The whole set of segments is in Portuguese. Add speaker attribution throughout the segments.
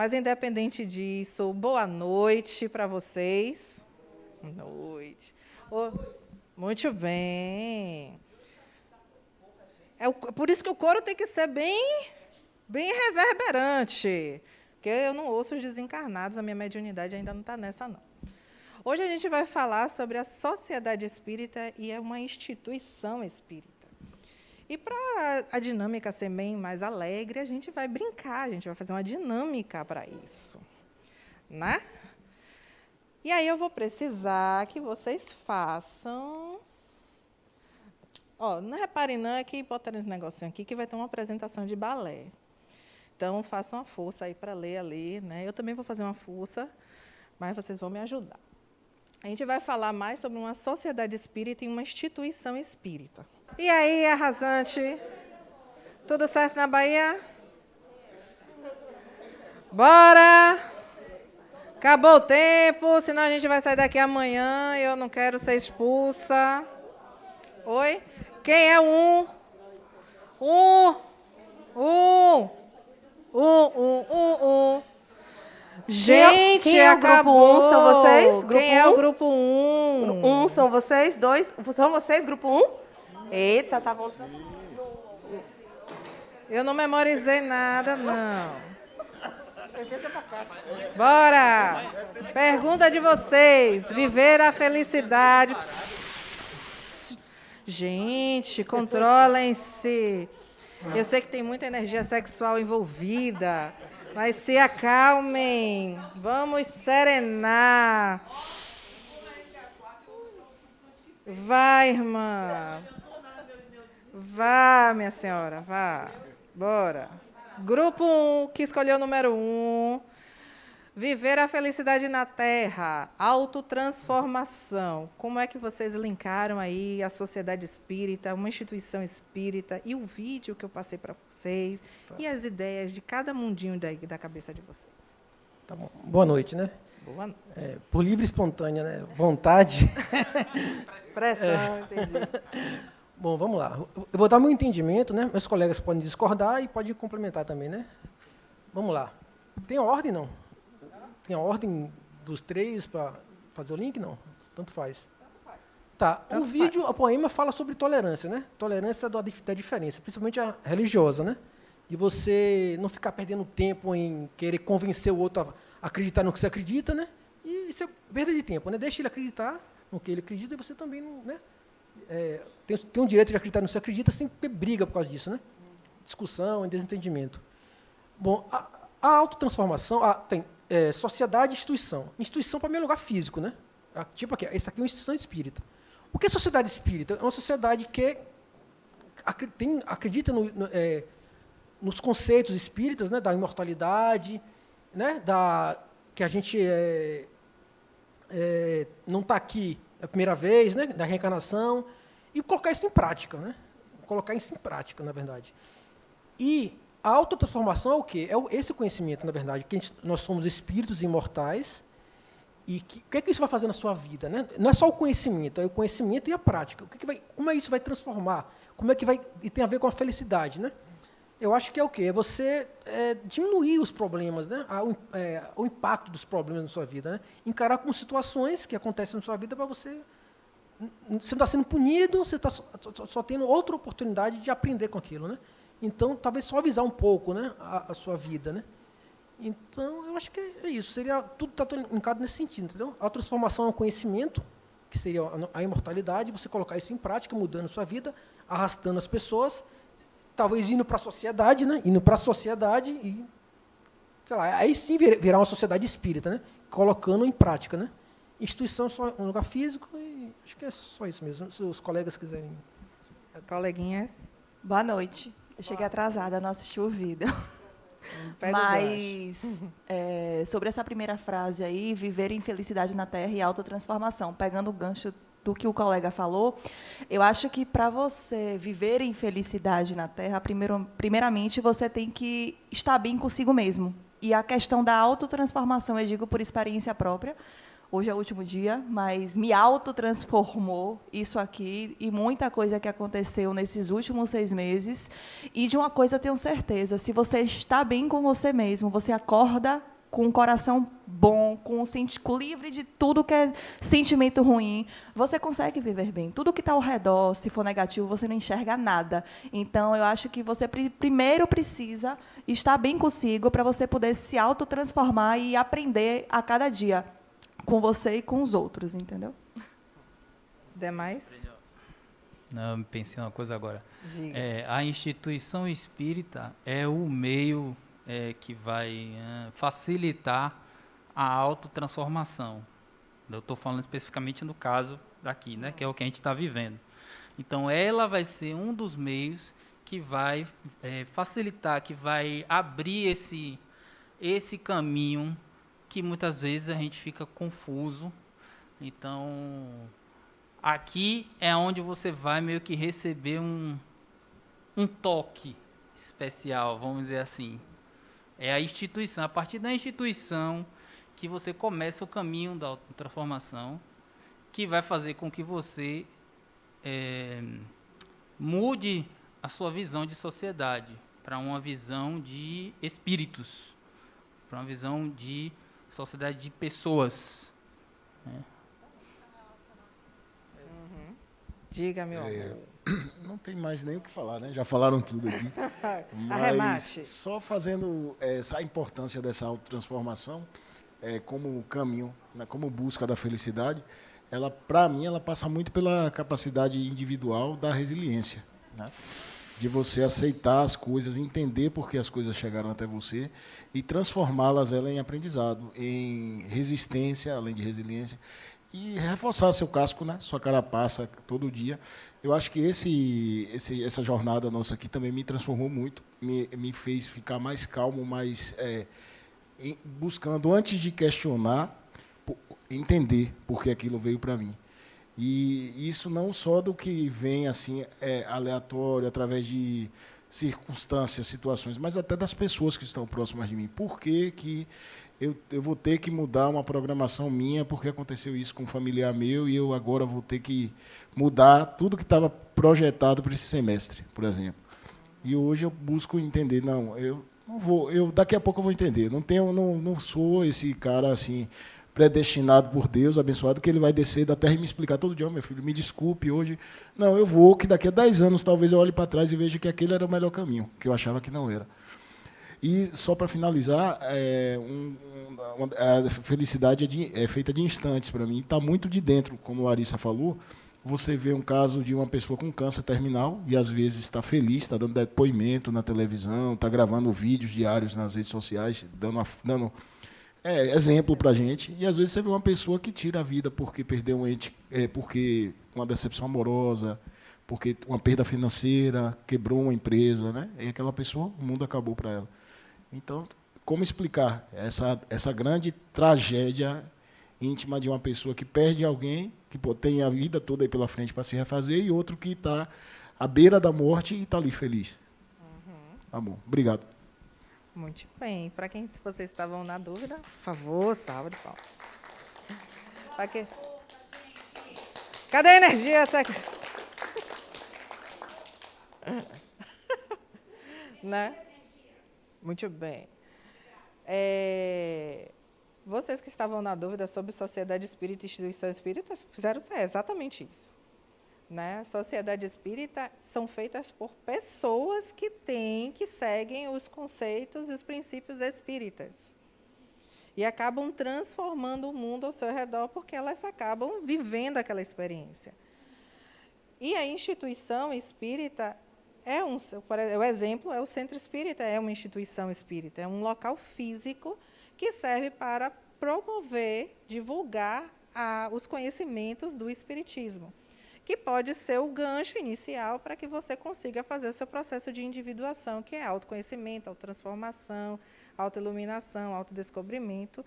Speaker 1: Mas, independente disso, boa noite para vocês. Boa noite. Muito bem. Por isso que o coro tem que ser bem reverberante, porque eu não ouço os desencarnados, a minha mediunidade ainda não está nessa, não. Hoje a gente vai falar sobre a Sociedade Espírita e é uma instituição espírita. E, para a dinâmica ser bem mais alegre, a gente vai brincar, a gente vai fazer uma dinâmica para isso. Né? E aí eu vou precisar que vocês façam... não reparem não, é que botaram esse negocinho aqui, que vai ter uma apresentação de balé. Então, façam uma força aí para ler ali. Né? Eu também vou fazer uma força, mas vocês vão me ajudar. A gente vai falar mais sobre uma sociedade espírita e uma instituição espírita. E aí, arrasante? Tudo certo na Bahia? Bora! Acabou o tempo, senão a gente vai sair daqui amanhã e eu não quero ser expulsa. Oi? Quem é o Gente,
Speaker 2: quem é o
Speaker 1: acabou.
Speaker 2: Grupo 1? São vocês? Grupo
Speaker 1: Quem é
Speaker 2: 1?
Speaker 1: o Grupo 1?
Speaker 2: São vocês? 2? São vocês, Grupo 1? Eita, tá bom.
Speaker 1: Eu não memorizei nada, não. Bora! Pergunta de vocês. Viver a felicidade. Psss. Gente, controlem-se. Eu sei que tem muita energia sexual envolvida, mas se acalmem. Vamos serenar. Vai, irmã. Vá, minha senhora, vá. Bora. Grupo 1, que escolheu o número 1. Viver a felicidade na Terra. Autotransformação. Como é que vocês linkaram aí a sociedade espírita, uma instituição espírita, e o vídeo que eu passei para vocês, e as ideias de cada mundinho da cabeça de vocês?
Speaker 3: Tá bom. Boa noite, né?
Speaker 1: Boa noite.
Speaker 3: Por livre e espontânea, né? Vontade.
Speaker 1: Pressão, entendi.
Speaker 3: Bom, vamos lá. Eu vou dar meu entendimento, né? Meus colegas podem discordar e podem complementar também, né? Vamos lá. Tem ordem, não? Tem a ordem dos 3 para fazer o link, não? Tanto faz. Tá. O vídeo, o poema fala sobre tolerância, né? Tolerância da diferença, principalmente a religiosa, né? De você não ficar perdendo tempo em querer convencer o outro a acreditar no que você acredita, né? E isso é perda de tempo, né? Deixa ele acreditar no que ele acredita e você também não, né? Tem um direito de acreditar no que você acredita sem ter briga por causa disso, né? Discussão e desentendimento. Bom, a autotransformação tem sociedade e instituição. Instituição, para mim, é lugar físico, né? Tipo aqui, essa aqui é uma instituição espírita. O que é sociedade espírita? É uma sociedade que acredita nos conceitos espíritas, né? Da imortalidade, né? Que a gente não está aqui a primeira vez, né? Da reencarnação, e colocar isso em prática, né? Colocar isso em prática, na verdade. E a autotransformação é o quê? É esse conhecimento, na verdade, que nós somos espíritos imortais, e o que é que isso vai fazer na sua vida, né? Não é só o conhecimento, é o conhecimento e a prática. Como é isso vai transformar? Como é que vai... E tem a ver com a felicidade, né? Eu acho que é o quê? É você diminuir os problemas, né? O impacto dos problemas na sua vida, né? Encarar como situações que acontecem na sua vida para você... Você não está sendo punido, você está só tendo outra oportunidade de aprender com aquilo, né? Então, talvez suavizar um pouco, né, a sua vida, né? Então, eu acho que é isso. Tudo está linkado nesse sentido, entendeu? A transformação é um conhecimento, que seria a imortalidade, você colocar isso em prática, mudando a sua vida, arrastando as pessoas, talvez indo para a sociedade, né? Indo para a sociedade e, sei lá, aí sim virar uma sociedade espírita, né? Colocando em prática, né? Instituição é só um lugar físico e acho que é só isso mesmo. Se os colegas quiserem.
Speaker 1: Coleguinhas.
Speaker 4: Boa noite. Eu cheguei atrasada, não assisti o vídeo. Mas, sobre essa primeira frase aí, viver em felicidade na Terra e autotransformação, pegando o gancho do que o colega falou, eu acho que para você viver em felicidade na Terra, primeiramente você tem que estar bem consigo mesmo. E a questão da autotransformação, eu digo por experiência própria, hoje é o último dia, mas me autotransformou isso aqui e muita coisa que aconteceu nesses últimos 6 meses. E de uma coisa eu tenho certeza, se você está bem com você mesmo, você acorda com o coração bom, com livre de tudo que é sentimento ruim, você consegue viver bem. Tudo que está ao redor, se for negativo, você não enxerga nada. Então, eu acho que você primeiro precisa estar bem consigo para você poder se autotransformar e aprender a cada dia com você e com os outros, entendeu?
Speaker 1: Demais?
Speaker 5: Não, pensei uma coisa agora.
Speaker 1: Diga.
Speaker 5: A instituição espírita é o meio que vai facilitar a autotransformação. Eu estou falando especificamente no caso daqui, né, que é o que a gente está vivendo. Então, ela vai ser um dos meios que vai facilitar, que vai abrir esse caminho que muitas vezes a gente fica confuso. Então, aqui é onde você vai meio que receber um toque especial, vamos dizer assim. É a instituição, a partir da instituição que você começa o caminho da transformação, que vai fazer com que você mude a sua visão de sociedade para uma visão de espíritos, para uma visão de sociedade de pessoas, né?
Speaker 1: Diga, meu amor.
Speaker 6: Não tem mais nem o que falar, né? Já falaram tudo aqui.
Speaker 1: Arremate.
Speaker 6: Mas só fazendo a importância dessa autotransformação como caminho, né, como busca da felicidade, ela, para mim, ela passa muito pela capacidade individual da resiliência, né? De você aceitar as coisas, entender por que as coisas chegaram até você e transformá-las em aprendizado, em resistência, além de resiliência, e reforçar seu casco, né? Sua carapaça todo dia. Eu acho que essa jornada nossa aqui também me transformou muito, me fez ficar mais calmo, mais buscando, antes de questionar, entender por que aquilo veio para mim. E isso não só do que vem assim aleatório, através de circunstâncias, situações, mas até das pessoas que estão próximas de mim. Por que eu vou ter que mudar uma programação minha porque aconteceu isso com um familiar meu e eu agora vou ter que mudar tudo que estava projetado para esse semestre, por exemplo. E hoje eu busco entender, eu não vou, daqui a pouco eu vou entender. Não sou esse cara assim predestinado por Deus, abençoado, que ele vai descer da terra e me explicar todo dia, meu filho, me desculpe hoje. Não, eu vou, que daqui a 10 anos talvez eu olhe para trás e veja que aquele era o melhor caminho, que eu achava que não era. E, só para finalizar, a felicidade é feita de instantes para mim. Está muito de dentro, como a Larissa falou. Você vê um caso de uma pessoa com câncer terminal e, às vezes, está feliz, está dando depoimento na televisão, está gravando vídeos diários nas redes sociais, dando exemplo para a gente. E, às vezes, você vê uma pessoa que tira a vida porque perdeu um ente, porque uma decepção amorosa, porque uma perda financeira, quebrou uma empresa, né? E aquela pessoa, o mundo acabou para ela. Então, como explicar essa grande tragédia íntima de uma pessoa que perde alguém, que tem a vida toda aí pela frente para se refazer, e outro que está à beira da morte e está ali feliz? Tá bom, obrigado.
Speaker 1: Muito bem. Para quem vocês estavam na dúvida, por favor, salve de palmas. Cadê a energia? Né? Muito bem. Vocês que estavam na dúvida sobre sociedade espírita e instituição espírita fizeram exatamente isso. Né? Sociedade espírita são feitas por pessoas que seguem os conceitos e os princípios espíritas. E acabam transformando o mundo ao seu redor porque elas acabam vivendo aquela experiência. E a instituição espírita o exemplo é o centro espírita, é uma instituição espírita, é um local físico que serve para promover, divulgar os conhecimentos do espiritismo, que pode ser o gancho inicial para que você consiga fazer o seu processo de individuação, que é autoconhecimento, autotransformação, autoiluminação, autodescobrimento,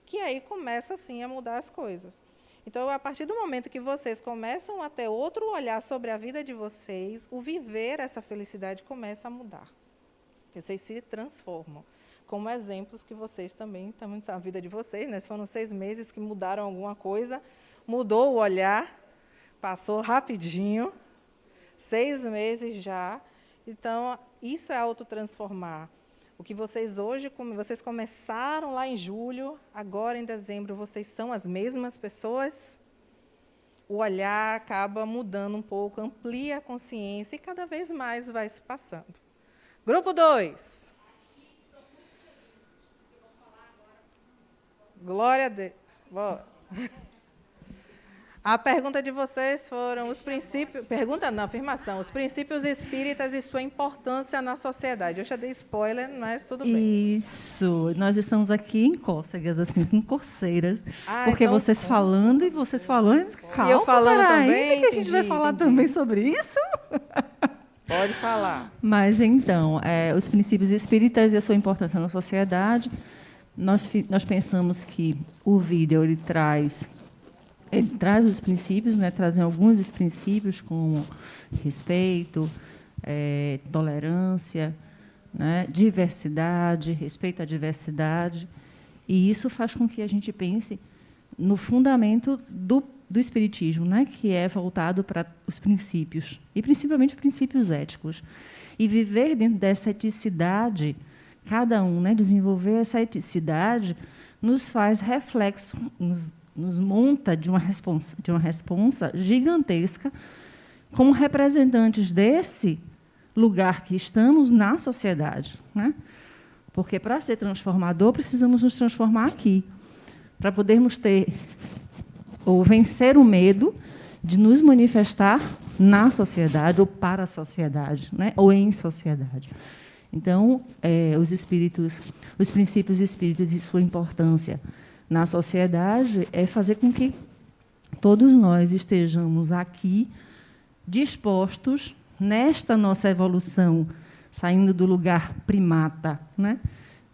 Speaker 1: que aí começa, assim, a mudar as coisas. Então, a partir do momento que vocês começam a ter outro olhar sobre a vida de vocês, o viver essa felicidade começa a mudar. Vocês se transformam. Como exemplos que vocês também estão na vida de vocês, né? Foram 6 meses que mudaram alguma coisa, mudou o olhar, passou rapidinho, 6 meses já. Então, isso é autotransformar. O que vocês hoje, como vocês começaram lá em julho, agora em dezembro, vocês são as mesmas pessoas? O olhar acaba mudando um pouco, amplia a consciência e cada vez mais vai se passando. Grupo 2. Glória a Deus. Bora. A pergunta de vocês foram os princípios... Pergunta não, afirmação. Os princípios espíritas e sua importância na sociedade. Eu já dei spoiler, mas tudo bem.
Speaker 7: Isso. Nós estamos aqui em cócegas, assim, em coceiras.
Speaker 1: Ah,
Speaker 7: porque
Speaker 1: então
Speaker 7: vocês falando e vocês falando... Calma,
Speaker 1: eu falando
Speaker 7: ainda
Speaker 1: também?
Speaker 7: que a gente vai falar também sobre isso.
Speaker 1: Pode falar.
Speaker 7: Mas, então, os princípios espíritas e a sua importância na sociedade, nós pensamos que o vídeo ele traz os princípios, né, trazem alguns dos princípios, como respeito, tolerância, né, diversidade, respeito à diversidade, e isso faz com que a gente pense no fundamento do espiritismo, né, que é voltado para os princípios, e principalmente princípios éticos. E viver dentro dessa eticidade, cada um, né, desenvolver essa eticidade, nos faz reflexo, nos monta de uma responsa gigantesca como representantes desse lugar que estamos na sociedade, né? Porque, para ser transformador, precisamos nos transformar aqui, para podermos ter ou vencer o medo de nos manifestar na sociedade ou para a sociedade, né? Ou em sociedade. Então, os princípios espíritas e sua importância na sociedade é fazer com que todos nós estejamos aqui dispostos, nesta nossa evolução, saindo do lugar primata, né,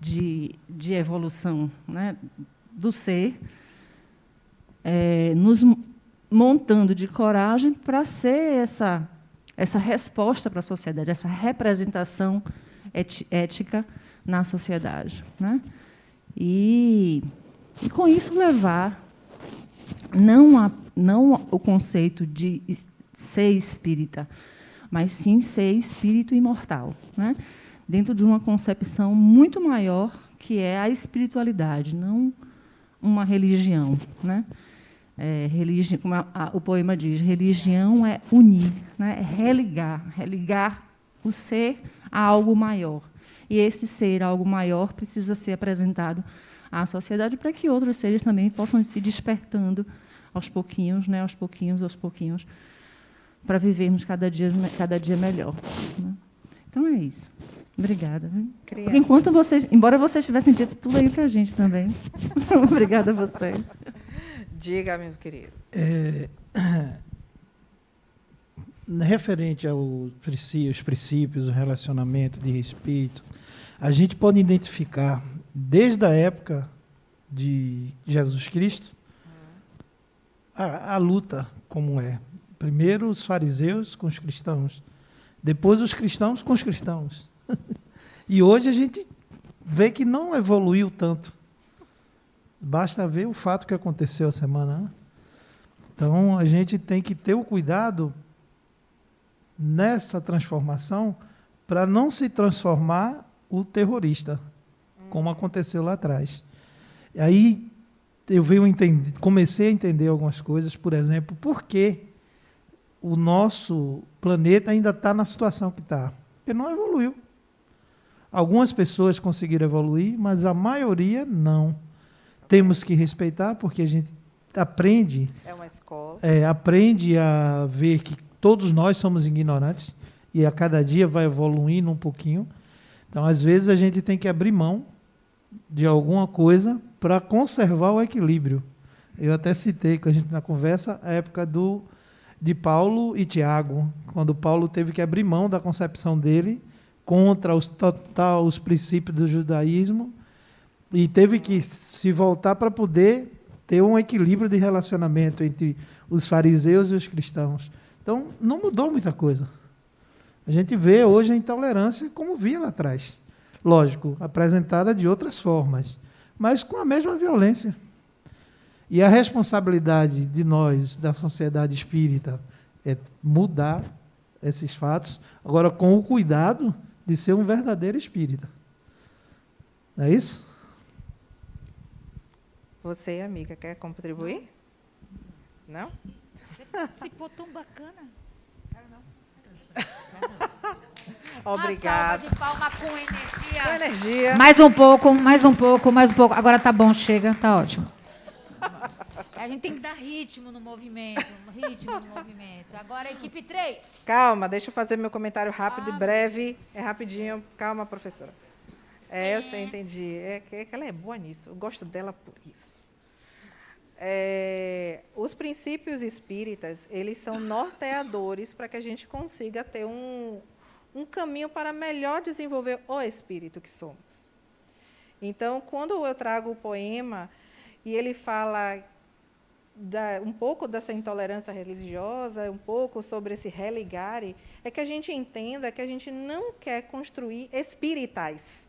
Speaker 7: de evolução, né, do ser, nos montando de coragem para ser essa resposta para a sociedade, essa representação ética na sociedade, né? E com isso levar não o conceito de ser espírita, mas sim ser espírito imortal, né? Dentro de uma concepção muito maior, que é a espiritualidade, não uma religião, né? Como o poema diz, religião é unir, né? É religar o ser a algo maior. E esse ser algo maior precisa ser apresentado à sociedade para que outros seres também possam ir se despertando aos pouquinhos, né? Aos pouquinhos, para vivermos cada dia melhor, né? Então é isso. Obrigada. Porque enquanto embora vocês tivessem dito tudo aí para a gente também. Obrigada a vocês.
Speaker 1: Diga, meu querido.
Speaker 8: Referente aos princípios, o relacionamento de respeito, a gente pode identificar, desde a época de Jesus Cristo, a luta como é. Primeiro os fariseus com os cristãos, depois os cristãos com os cristãos. E hoje a gente vê que não evoluiu tanto. Basta ver o fato que aconteceu a semana, né? Então, a gente tem que ter o cuidado nessa transformação para não se transformar o terrorista, como aconteceu lá atrás. E aí eu comecei a entender algumas coisas, por exemplo, por que o nosso planeta ainda está na situação que está. Porque não evoluiu. Algumas pessoas conseguiram evoluir, mas a maioria não. Temos que respeitar, porque a gente aprende... É uma escola. Aprende a ver que todos nós somos ignorantes e a cada dia vai evoluindo um pouquinho. Então, às vezes, a gente tem que abrir mão de alguma coisa para conservar o equilíbrio. Eu até citei na conversa a época de Paulo e Tiago, quando Paulo teve que abrir mão da concepção dele contra os princípios do judaísmo e teve que se voltar para poder ter um equilíbrio de relacionamento entre os fariseus e os cristãos. Então, não mudou muita coisa. A gente vê hoje a intolerância como via lá atrás. Lógico, apresentada de outras formas, mas com a mesma violência. E a responsabilidade de nós, da sociedade espírita, é mudar esses fatos, agora com o cuidado de ser um verdadeiro espírita. Não é isso?
Speaker 1: Você, amiga, quer contribuir? Não?
Speaker 9: Você participou tão bacana.
Speaker 1: Obrigada.
Speaker 9: Uma salva de palma com energia.
Speaker 1: Com energia.
Speaker 9: Mais um pouco, mais um pouco, mais um pouco. Agora tá bom, chega, tá ótimo. A gente tem que dar ritmo no movimento. Agora, equipe 3.
Speaker 1: Calma, deixa eu fazer meu comentário rápido e breve. É rapidinho. Calma, professora. Eu sei, entendi. É que ela é boa nisso. Eu gosto dela por isso. Os princípios espíritas, eles são norteadores para que a gente consiga ter um caminho para melhor desenvolver o espírito que somos. Então, quando eu trago o poema e ele fala um pouco dessa intolerância religiosa, um pouco sobre esse religare, é que a gente entenda que a gente não quer construir espíritas.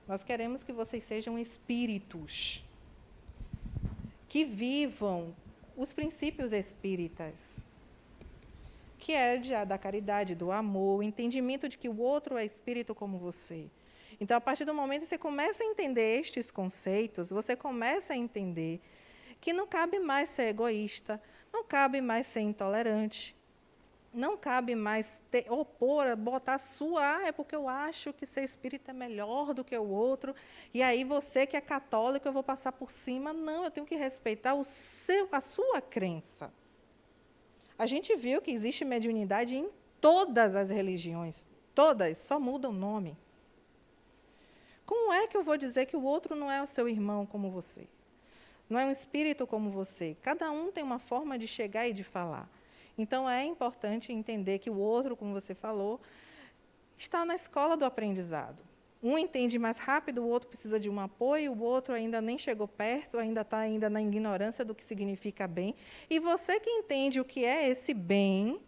Speaker 1: Nós queremos que vocês sejam espíritos, que vivam os princípios espíritas, que é da caridade, do amor, o entendimento de que o outro é espírito como você. Então, a partir do momento que você começa a entender estes conceitos, você começa a entender que não cabe mais ser egoísta, não cabe mais ser intolerante, não cabe mais botar a sua, é porque eu acho que ser espírita é melhor do que o outro, e aí você que é católico, eu vou passar por cima. Não, eu tenho que respeitar a sua crença. A gente viu que existe mediunidade em todas as religiões, todas, só muda o nome. Como é que eu vou dizer que o outro não é o seu irmão como você? Não é um espírito como você? Cada um tem uma forma de chegar e de falar. Então, é importante entender que o outro, como você falou, está na escola do aprendizado. Um entende mais rápido, o outro precisa de um apoio, o outro ainda nem chegou perto, ainda está na ignorância do que significa bem. E você que entende o que é esse bem,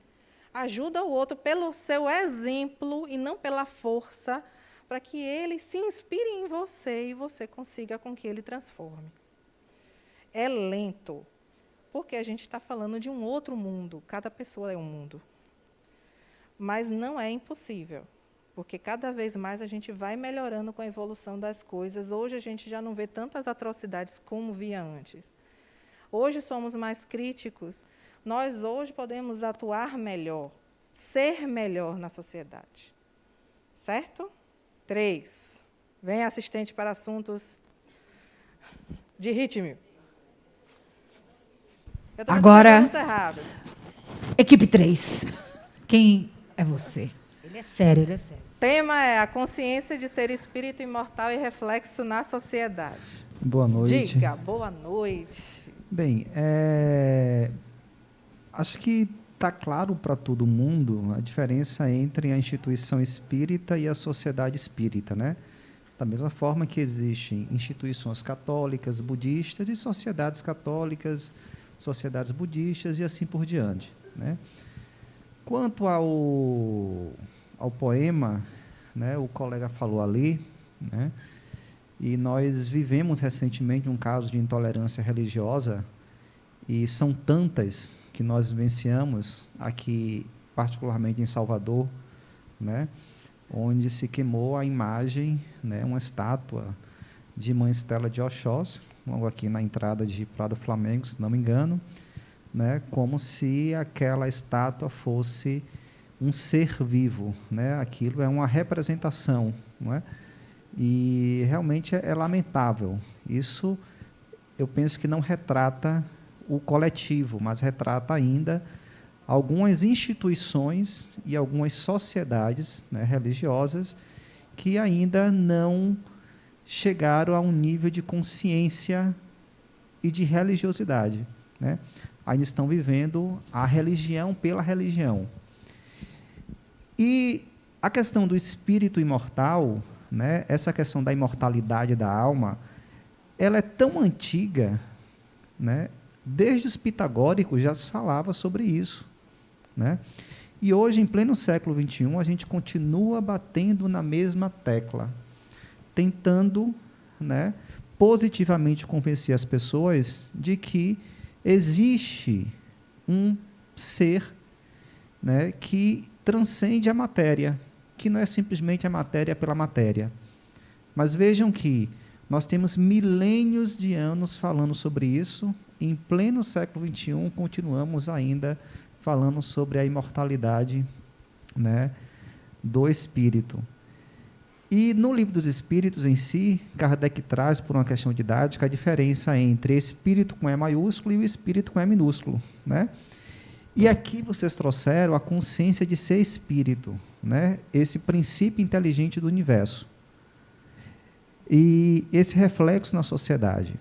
Speaker 1: ajuda o outro pelo seu exemplo e não pela força, para que ele se inspire em você e você consiga com que ele transforme. É lento, porque a gente está falando de um outro mundo. Cada pessoa é um mundo. Mas não é impossível, porque cada vez mais a gente vai melhorando com a evolução das coisas. Hoje a gente já não vê tantas atrocidades como via antes. Hoje somos mais críticos. Nós hoje podemos atuar melhor, ser melhor na sociedade. Certo? 3. Vem assistente para assuntos de ritmo.
Speaker 9: Agora, equipe 3. Quem é você? Ele é sério, ele é sério.
Speaker 1: O tema é a consciência de ser espírito imortal e reflexo na sociedade.
Speaker 10: Boa noite.
Speaker 1: Diga, boa noite.
Speaker 10: Bem, acho que está claro para todo mundo a diferença entre a instituição espírita e a sociedade espírita, né? Da mesma forma que existem instituições católicas, budistas e sociedades católicas, sociedades budistas e assim por diante, né? Quanto ao poema, né, o colega falou ali, né, e nós vivemos recentemente um caso de intolerância religiosa, e são tantas que nós vivenciamos aqui, particularmente em Salvador, né, onde se queimou a imagem, né, uma estátua de Mãe Estela de Oxós, logo aqui na entrada de Prado Flamengo, se não me engano, né, como se aquela estátua fosse um ser vivo, né? Aquilo é uma representação, não é? E realmente é lamentável. Isso, eu penso que não retrata o coletivo, mas retrata ainda algumas instituições e algumas sociedades, né, religiosas que ainda não chegaram a um nível de consciência e de religiosidade, né? Ainda estão vivendo a religião pela religião. E a questão do espírito imortal, né, essa questão da imortalidade da alma, ela é tão antiga, né, desde os pitagóricos já se falava sobre isso, né? E hoje, em pleno século XXI, a gente continua batendo na mesma tecla, tentando, né, positivamente convencer as pessoas de que existe um ser, né, que transcende a matéria, que não é simplesmente a matéria pela matéria. Mas vejam que Nós temos milênios de anos falando sobre isso. Em pleno século XXI, continuamos ainda falando sobre a imortalidade, né, do espírito. E no Livro dos Espíritos em si, Kardec traz, por uma questão didática, a diferença entre espírito com E maiúsculo e o espírito com E minúsculo, né? E aqui vocês trouxeram a consciência de ser espírito, né? Esse princípio inteligente do universo. E esse reflexo na sociedade.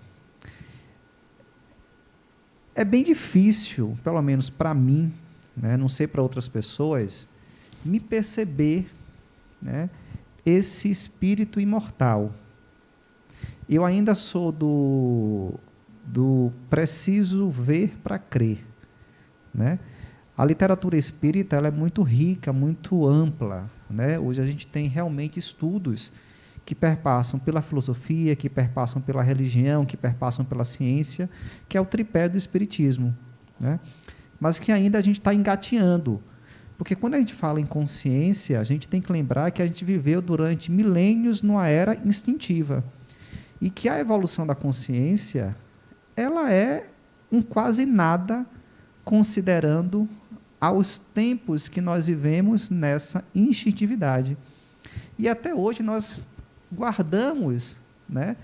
Speaker 10: É bem difícil, pelo menos para mim, né, não sei para outras pessoas, me perceber, né, esse espírito imortal. Eu ainda sou do preciso ver para crer, né? A literatura espírita ela é muito rica, muito ampla, né? Hoje a gente tem realmente estudos que perpassam pela filosofia, que perpassam pela religião, que perpassam pela ciência, que é o tripé do espiritismo, né? Mas que ainda a gente está engateando. Porque quando a gente fala em consciência, a gente tem que lembrar que a gente viveu durante milênios numa era instintiva. E que a evolução da consciência, ela é um quase nada considerando aos tempos que nós vivemos nessa instintividade. E até hoje nós guardamos, né,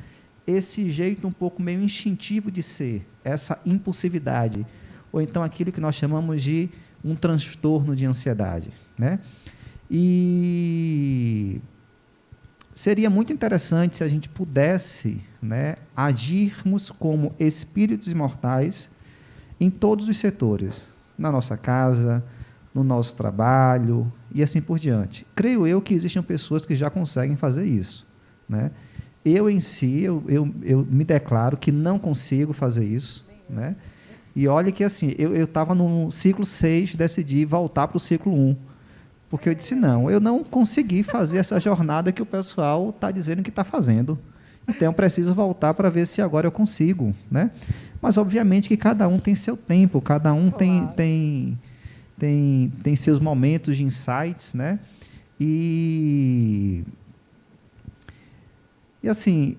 Speaker 10: esse jeito um pouco meio instintivo de ser, essa impulsividade, ou então aquilo que nós chamamos de um transtorno de ansiedade, né? E seria muito interessante se a gente pudesse, né, agirmos como espíritos imortais em todos os setores, na nossa casa, no nosso trabalho e assim por diante. Creio eu que existem pessoas que já conseguem fazer isso, né? Eu, em si, eu me declaro que não consigo fazer isso, né? E olha que, assim, eu estava no ciclo 6, decidi voltar para o ciclo 1, porque eu disse, não, eu não consegui fazer essa jornada que o pessoal está dizendo que está fazendo. Então, eu preciso voltar para ver se agora eu consigo, né? Mas, obviamente, que cada um tem seu tempo, cada um tem seus momentos de insights, né? E assim,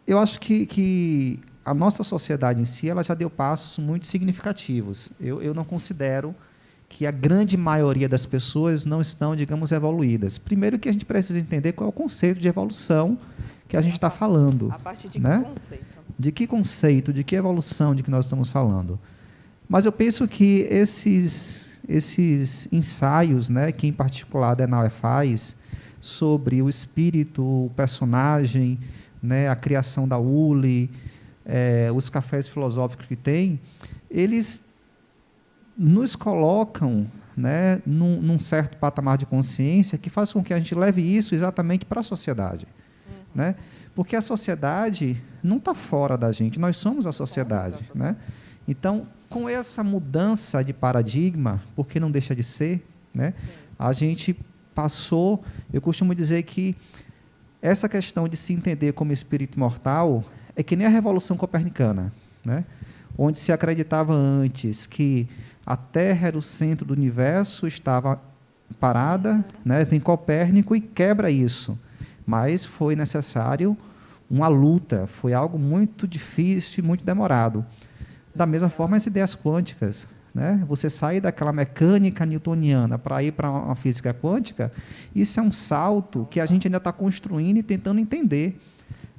Speaker 10: eu acho que a nossa sociedade em si ela já deu passos muito significativos. Eu não considero que a grande maioria das pessoas não estão, digamos, evoluídas. Primeiro que a gente precisa entender qual é o conceito de evolução que a gente está falando.
Speaker 1: A partir de
Speaker 10: né?
Speaker 1: que conceito?
Speaker 10: De que conceito, de que evolução de que nós estamos falando. Mas eu penso que esses ensaios, né, que em particular a Adenauer faz sobre o espírito, o personagem, né, a criação da Uli, os cafés filosóficos que tem, eles nos colocam, né, num certo patamar de consciência que faz com que a gente leve isso exatamente para a sociedade. Né? Porque a sociedade não está fora da gente, nós somos a sociedade. Né? Então, com essa mudança de paradigma, porque não deixa de ser, né, a gente passou, eu costumo dizer que essa questão de se entender como espírito imortal é que nem a Revolução Copernicana, né, onde se acreditava antes que a Terra era o centro do universo, estava parada, né, vem Copérnico e quebra isso. Mas foi necessário uma luta, foi algo muito difícil e muito demorado. Da mesma forma, as ideias quânticas. Né? Você sair daquela mecânica newtoniana para ir para uma física quântica, isso é um salto que a gente ainda está construindo e tentando entender.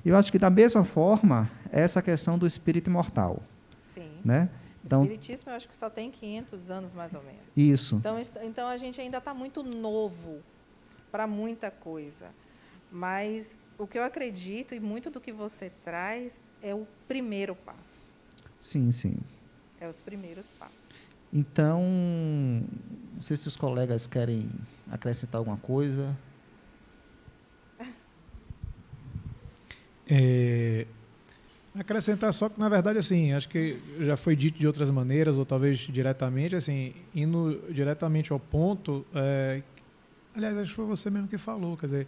Speaker 10: Eu acho que, da mesma forma, essa questão do espírito imortal.
Speaker 1: Sim.
Speaker 10: Né? Então,
Speaker 1: o espiritismo, eu acho que só tem 500 anos, mais ou menos.
Speaker 10: Isso.
Speaker 1: Então a gente ainda está muito novo para muita coisa. Mas o que eu acredito, e muito do que você traz, é o primeiro passo.
Speaker 10: Sim, sim.
Speaker 1: É os primeiros passos.
Speaker 10: Então, não sei se os colegas querem acrescentar alguma coisa.
Speaker 11: Acrescentar só que, na verdade, assim, acho que já foi dito de outras maneiras, ou talvez diretamente, assim, indo diretamente ao ponto, aliás, acho que foi você mesmo que falou, quer dizer,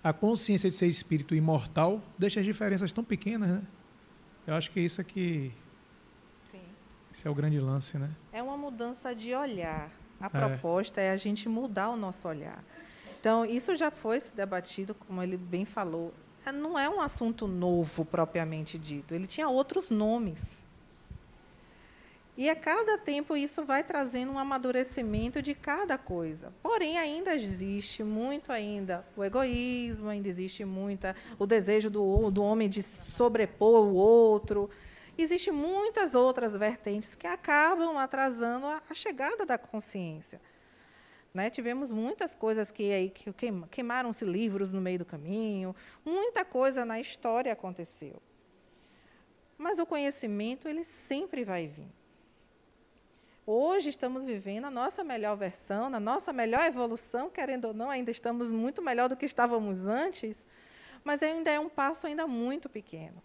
Speaker 11: a consciência de ser espírito imortal deixa as diferenças tão pequenas, né? Eu acho que isso aqui...
Speaker 1: Sim.
Speaker 11: Esse é o grande lance, né?
Speaker 1: É uma mudança de olhar. A proposta é a gente mudar o nosso olhar. Então, isso já foi debatido, como ele bem falou, não é um assunto novo, propriamente dito. Ele tinha outros nomes. E a cada tempo isso vai trazendo um amadurecimento de cada coisa. Porém, ainda existe muito ainda o egoísmo, ainda existe o desejo do homem de sobrepor o outro. Existem muitas outras vertentes que acabam atrasando a chegada da consciência. Né? Tivemos muitas coisas que queimaram-se livros no meio do caminho, muita coisa na história aconteceu. Mas o conhecimento ele sempre vai vir. Hoje estamos vivendo a nossa melhor versão, na nossa melhor evolução, querendo ou não, ainda estamos muito melhor do que estávamos antes, mas ainda é um passo ainda muito pequeno.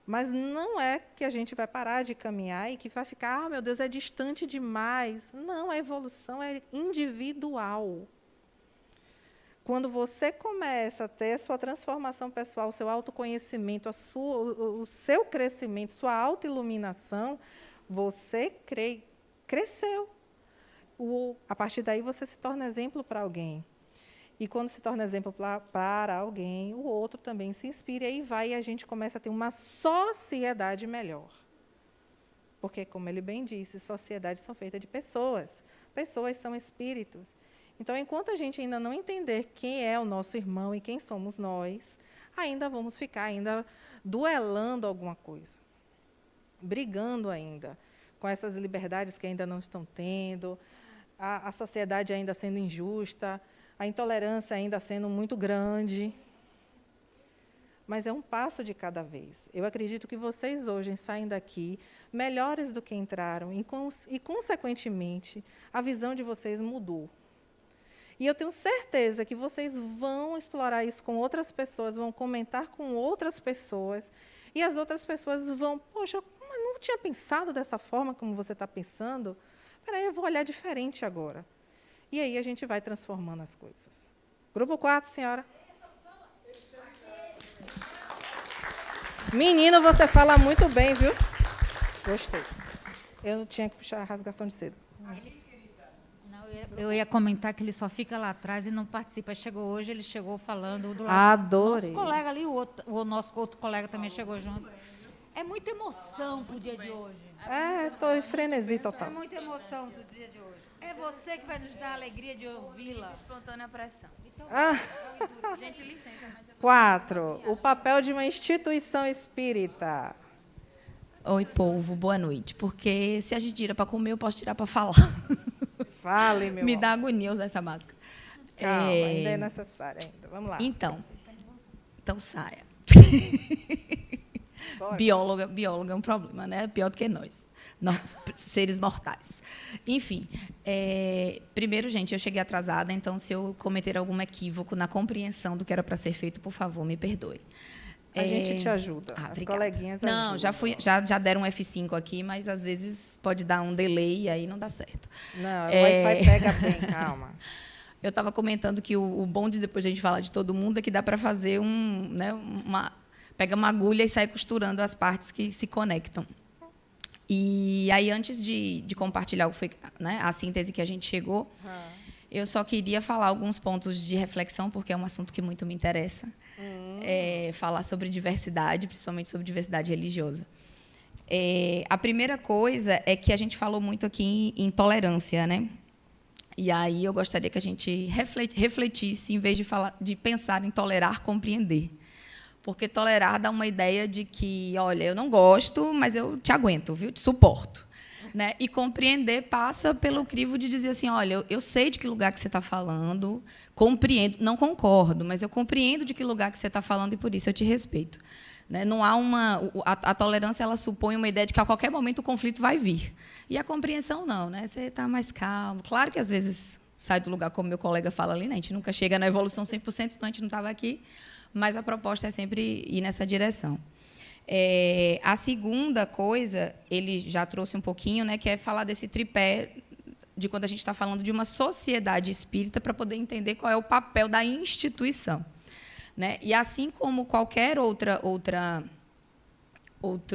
Speaker 1: Mas não é que a gente vai parar de caminhar e que vai ficar, meu Deus, é distante demais. Não, a evolução é individual. Quando você começa a ter a sua transformação pessoal, o seu autoconhecimento, o seu crescimento, sua autoiluminação, você cresceu. A partir daí, você se torna exemplo para alguém. E, quando se torna exemplo para alguém, o outro também se inspira. E aí vai e a gente começa a ter uma sociedade melhor. Porque, como ele bem disse, sociedades são feitas de pessoas. Pessoas são espíritos. Então, enquanto a gente ainda não entender quem é o nosso irmão e quem somos nós, ainda vamos ficar duelando alguma coisa. Brigando ainda com essas liberdades que ainda não estão tendo, a sociedade ainda sendo injusta, a intolerância ainda sendo muito grande. Mas é um passo de cada vez. Eu acredito que vocês hoje saem daqui melhores do que entraram e, consequentemente, a visão de vocês mudou. E eu tenho certeza que vocês vão explorar isso com outras pessoas, vão comentar com outras pessoas, e as outras pessoas vão, poxa, não tinha pensado dessa forma como você está pensando. Espera aí, eu vou olhar diferente agora. E aí a gente vai transformando as coisas. Grupo 4, senhora. Menino, você fala muito bem, viu? Gostei. Eu não tinha que puxar a rasgação de cedo.
Speaker 9: Não, eu ia comentar que ele só fica lá atrás e não participa. Ele chegou falando do lado.
Speaker 1: Adorei.
Speaker 9: Nosso colega ali, o nosso outro colega também chegou junto. É muita emoção pro dia de hoje.
Speaker 1: Estou em frenesi total.
Speaker 9: É muita emoção do dia de hoje. É você que vai nos dar a alegria de ouvi-la.
Speaker 12: Espontânea pressão.
Speaker 9: Então,
Speaker 12: Gente, licença. Mas
Speaker 1: 4. O papel de uma instituição espírita.
Speaker 12: Oi, povo, boa noite. Porque se a gente tira para comer, eu posso tirar para falar.
Speaker 1: Fale, meu
Speaker 12: Me
Speaker 1: amor.
Speaker 12: dá agonia usar essa máscara.
Speaker 1: Calma, ainda é necessário ainda. Vamos lá.
Speaker 12: Então saia.
Speaker 1: Bora.
Speaker 12: Bióloga é um problema, né? Pior do que nós seres mortais. Enfim, primeiro, gente, eu cheguei atrasada, então, se eu cometer algum equívoco na compreensão do que era para ser feito, por favor, me perdoe.
Speaker 1: A gente te ajuda. As
Speaker 12: obrigada.
Speaker 1: coleguinhas
Speaker 12: Não,
Speaker 1: ajudam.
Speaker 12: já deram um F5 aqui, mas às vezes pode dar um delay e aí não dá certo.
Speaker 1: Não, o Wi-Fi pega bem, calma.
Speaker 12: Eu estava comentando que o bom de depois de a gente falar de todo mundo é que dá para fazer pega uma agulha e sai costurando as partes que se conectam. E aí, antes de compartilhar o que foi, né, a síntese que a gente chegou, eu só queria falar alguns pontos de reflexão, porque é um assunto que muito me interessa. Falar sobre diversidade, principalmente sobre diversidade religiosa. A primeira coisa é que a gente falou muito aqui em tolerância, né? E aí eu gostaria que a gente refletisse, em vez de pensar em tolerar, compreender. Porque tolerar dá uma ideia de que, olha, eu não gosto, mas eu te aguento, viu? Te suporto. Né? E compreender passa pelo crivo de dizer assim, olha, eu sei de que lugar que você está falando, compreendo, não concordo, mas eu compreendo de que lugar que você está falando e, por isso, eu te respeito. Né? Não há a tolerância, ela supõe uma ideia de que, a qualquer momento, o conflito vai vir. E a compreensão, não. Né? Você está mais calmo. Claro que, às vezes, sai do lugar, como meu colega fala ali, né? A gente nunca chega na evolução 100%, senão a gente não estava aqui. Mas a proposta é sempre ir nessa direção. A segunda coisa, ele já trouxe um pouquinho, né, que é falar desse tripé de quando a gente está falando de uma sociedade espírita, para poder entender qual é o papel da instituição. Né? E, assim como qualquer outro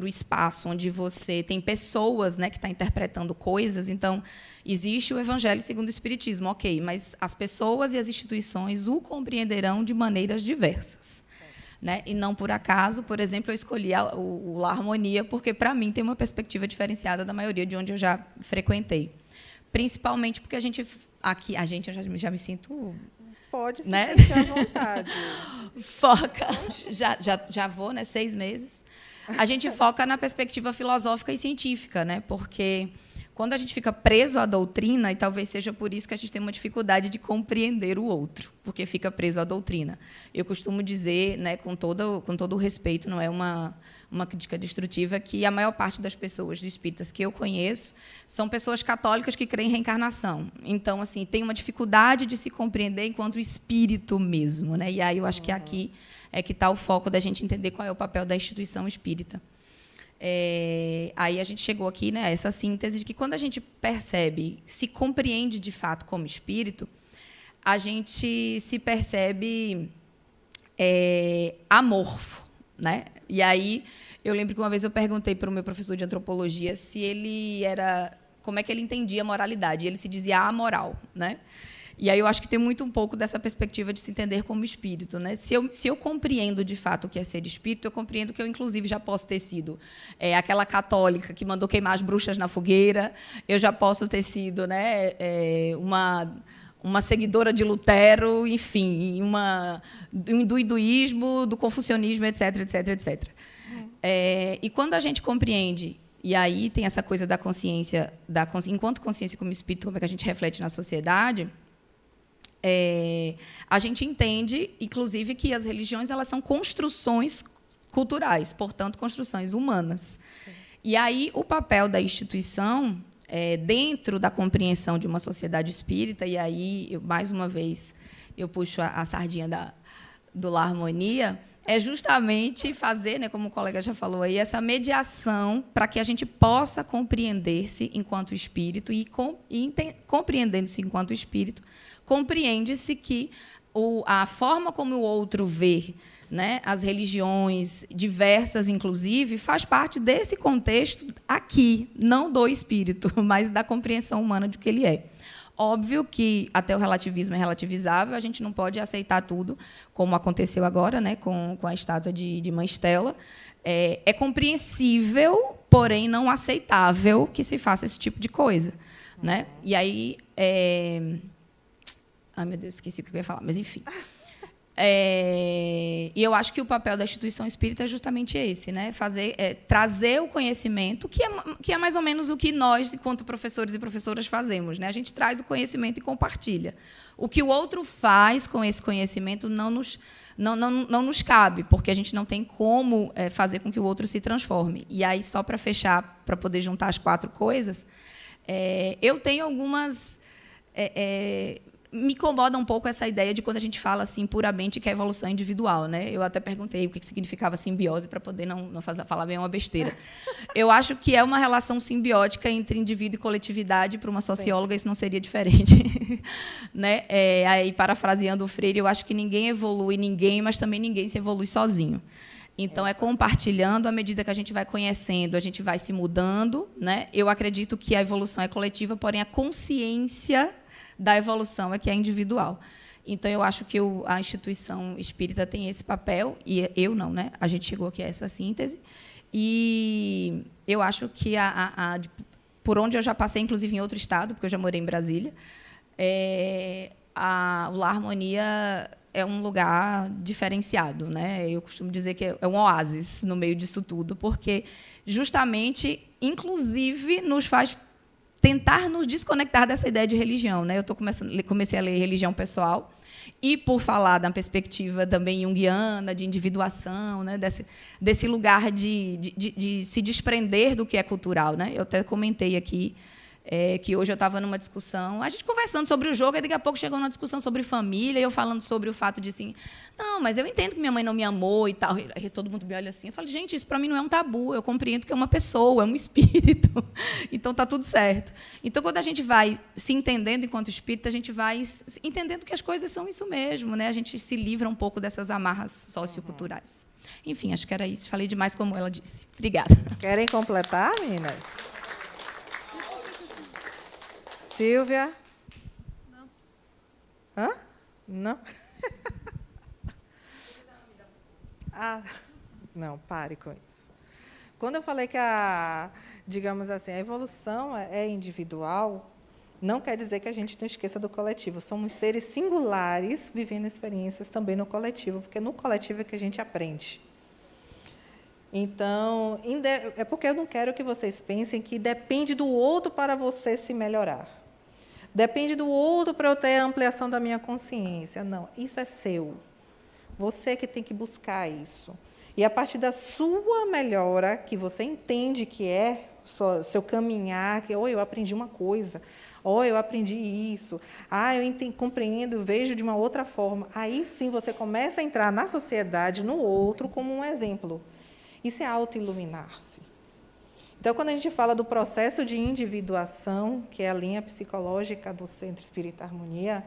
Speaker 12: espaço onde você tem pessoas, né, que estão interpretando coisas, então, existe o Evangelho segundo o Espiritismo, ok, mas as pessoas e as instituições o compreenderão de maneiras diversas. né? E não por acaso, por exemplo, eu escolhi o La Harmonia, porque, para mim, tem uma perspectiva diferenciada da maioria de onde eu já frequentei. Principalmente porque a gente, eu já me sinto...
Speaker 1: Pode se
Speaker 12: né?
Speaker 1: sentir à vontade.
Speaker 12: Foca, já vou, né, 6 meses. A gente foca na perspectiva filosófica e científica, né? Porque quando a gente fica preso à doutrina, e talvez seja por isso que a gente tem uma dificuldade de compreender o outro, porque fica preso à doutrina. Eu costumo dizer, né, com todo o respeito, não é uma crítica destrutiva, que a maior parte das pessoas de espíritas que eu conheço são pessoas católicas que creem em reencarnação. Então, assim, tem uma dificuldade de se compreender enquanto espírito mesmo, né? E aí eu acho que aqui é que está o foco da gente entender qual é o papel da instituição espírita. Aí a gente chegou aqui, né, a essa síntese de que, quando a gente percebe, se compreende de fato como espírito, a gente se percebe amorfo, né? E aí eu lembro que uma vez eu perguntei para o meu professor de antropologia se ele como é que ele entendia a moralidade. E ele se dizia amoral, né? E aí eu acho que tem muito um pouco dessa perspectiva de se entender como espírito, né? Se eu compreendo de fato o que é ser espírito, eu compreendo que eu, inclusive, já posso ter sido aquela católica que mandou queimar as bruxas na fogueira, eu já posso ter sido, né, uma seguidora de Lutero, enfim, do hinduísmo, do confucionismo, etc, etc, etc. E quando a gente compreende, e aí tem essa coisa da consciência, enquanto consciência como espírito, como é que a gente reflete na sociedade, a gente entende, inclusive, que as religiões, elas são construções culturais, portanto, construções humanas. Sim. E aí o papel da instituição, dentro da compreensão de uma sociedade espírita, e aí, mais uma vez, eu puxo a sardinha do La Harmonia, é justamente fazer, né, como o colega já falou aí, essa mediação para que a gente possa compreender-se enquanto espírito e compreendendo-se enquanto espírito, compreende-se que a forma como o outro vê, né, as religiões diversas, inclusive, faz parte desse contexto aqui, não do espírito, mas da compreensão humana de que ele é. Óbvio que até o relativismo é relativizável, a gente não pode aceitar tudo, como aconteceu agora, né, com a estátua de Mãe Stella. É compreensível, porém não aceitável que se faça esse tipo de coisa, né? E aí... Ai, meu Deus, esqueci o que eu ia falar, mas enfim. E eu acho que o papel da instituição espírita é justamente esse, né? Trazer o conhecimento, que é mais ou menos o que nós, enquanto professores e professoras, fazemos, né? A gente traz o conhecimento e compartilha. O que o outro faz com esse conhecimento não nos cabe, porque a gente não tem como fazer com que o outro se transforme. E aí, só para fechar, para poder juntar as 4 coisas, eu tenho algumas... me incomoda um pouco essa ideia de, quando a gente fala assim puramente, que é evolução individual, né? Eu até perguntei o que significava simbiose, para poder não falar bem uma besteira. Eu acho que é uma relação simbiótica entre indivíduo e coletividade. Para uma socióloga, isso não seria diferente. Né? Aí, parafraseando o Freire, eu acho que ninguém evolui ninguém, mas também ninguém se evolui sozinho. Então, é compartilhando, à medida que a gente vai conhecendo, a gente vai se mudando, né? Eu acredito que a evolução é coletiva, porém a consciência da evolução é que é individual. Então, eu acho que a instituição espírita tem esse papel, e eu não, né? A gente chegou aqui a essa síntese. E eu acho que, por onde eu já passei, inclusive em outro estado, porque eu já morei em Brasília, o La Harmonia é um lugar diferenciado, né? Eu costumo dizer que é um oásis no meio disso tudo, porque, justamente, inclusive, nos faz tentar nos desconectar dessa ideia de religião, né? Eu comecei a ler Religião Pessoal, e, por falar da perspectiva também junguiana, de individuação, né? desse lugar de se desprender do que é cultural, né? Eu até comentei aqui que hoje eu estava numa discussão, a gente conversando sobre o jogo, e daqui a pouco chegou numa discussão sobre família, e eu falando sobre o fato de, assim, não, mas eu entendo que minha mãe não me amou e tal. Aí todo mundo me olha assim, eu falo, gente, isso para mim não é um tabu, eu compreendo que é uma pessoa, é um espírito, então está tudo certo. Então, quando a gente vai se entendendo enquanto espírito, a gente vai entendendo que as coisas são isso mesmo, né? A gente se livra um pouco dessas amarras socioculturais. Enfim, acho que era isso. Falei demais, como ela disse. Obrigada.
Speaker 1: Querem completar, meninas? Silvia? Não. Hã? Não? Não, pare com isso. Quando eu falei que digamos assim, a evolução é individual, não quer dizer que a gente não esqueça do coletivo. Somos seres singulares vivendo experiências também no coletivo, porque no coletivo é que a gente aprende. Então, é porque eu não quero que vocês pensem que depende do outro para você se melhorar. Depende do outro para eu ter a ampliação da minha consciência. Não, isso é seu. Você que tem que buscar isso. E a partir da sua melhora, que você entende que é seu caminhar, que eu aprendi uma coisa, eu aprendi isso, eu compreendo, vejo de uma outra forma. Aí sim você começa a entrar na sociedade, no outro, como um exemplo. Isso é auto-iluminar-se. Então, quando a gente fala do processo de individuação, que é a linha psicológica do Centro Espírita Harmonia,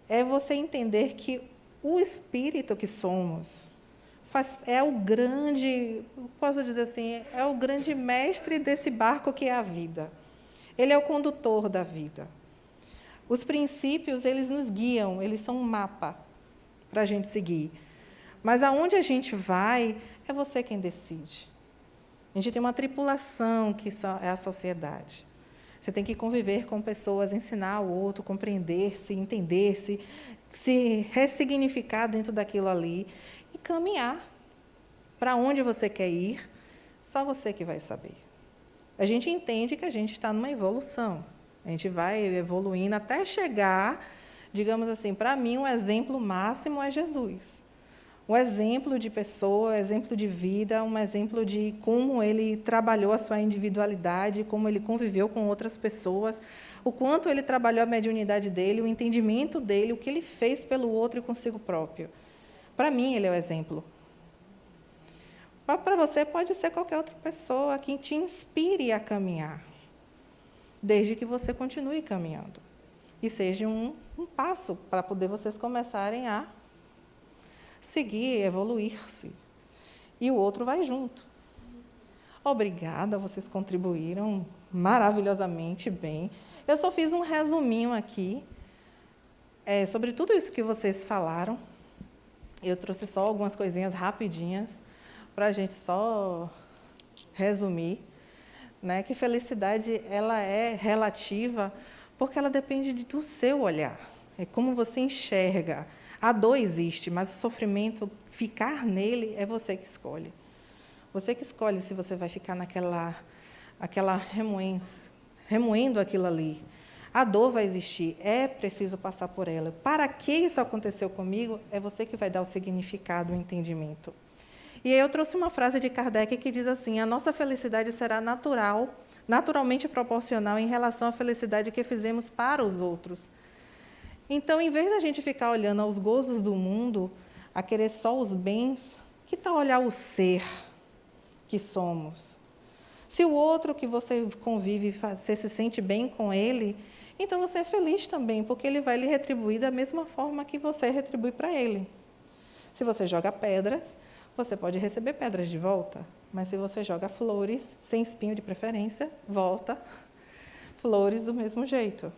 Speaker 1: é você entender que o espírito que somos é o grande, posso dizer assim, é o grande mestre desse barco que é a vida. Ele é o condutor da vida. Os princípios, eles nos guiam, eles são um mapa para a gente seguir. Mas aonde a gente vai, é você quem decide. A gente tem uma tripulação que é a sociedade. Você tem que conviver com pessoas, ensinar o outro, compreender-se, entender-se, se ressignificar dentro daquilo ali e caminhar. Para onde você quer ir, só você que vai saber. A gente entende que a gente está numa evolução. A gente vai evoluindo até chegar, digamos assim, para mim, um exemplo máximo é Jesus. Um exemplo de pessoa, um exemplo de vida, um exemplo de como ele trabalhou a sua individualidade, como ele conviveu com outras pessoas, o quanto ele trabalhou a mediunidade dele, o entendimento dele, o que ele fez pelo outro e consigo próprio. Para mim, ele é o exemplo. Mas para você pode ser qualquer outra pessoa que te inspire a caminhar, desde que você continue caminhando. E seja um passo para poder vocês começarem a seguir, evoluir-se. E o outro vai junto. Obrigada, vocês contribuíram maravilhosamente bem. Eu só fiz um resuminho aqui sobre tudo isso que vocês falaram. Eu trouxe só algumas coisinhas rapidinhas para a gente só resumir, né, que felicidade ela é relativa porque ela depende do seu olhar. É como você enxerga. A dor existe, mas o sofrimento, ficar nele, é você que escolhe. Você que escolhe se você vai ficar aquela remoendo aquilo ali. A dor vai existir, é preciso passar por ela. Para que isso aconteceu comigo, é você que vai dar o significado, o entendimento. E aí eu trouxe uma frase de Kardec que diz assim: a nossa felicidade será naturalmente proporcional em relação à felicidade que fizemos para os outros. Então, em vez da gente ficar olhando aos gozos do mundo, a querer só os bens, que tal olhar o ser que somos? Se o outro que você convive, você se sente bem com ele, então você é feliz também, porque ele vai lhe retribuir da mesma forma que você retribui para ele. Se você joga pedras, você pode receber pedras de volta, mas se você joga flores, sem espinho de preferência, volta flores do mesmo jeito.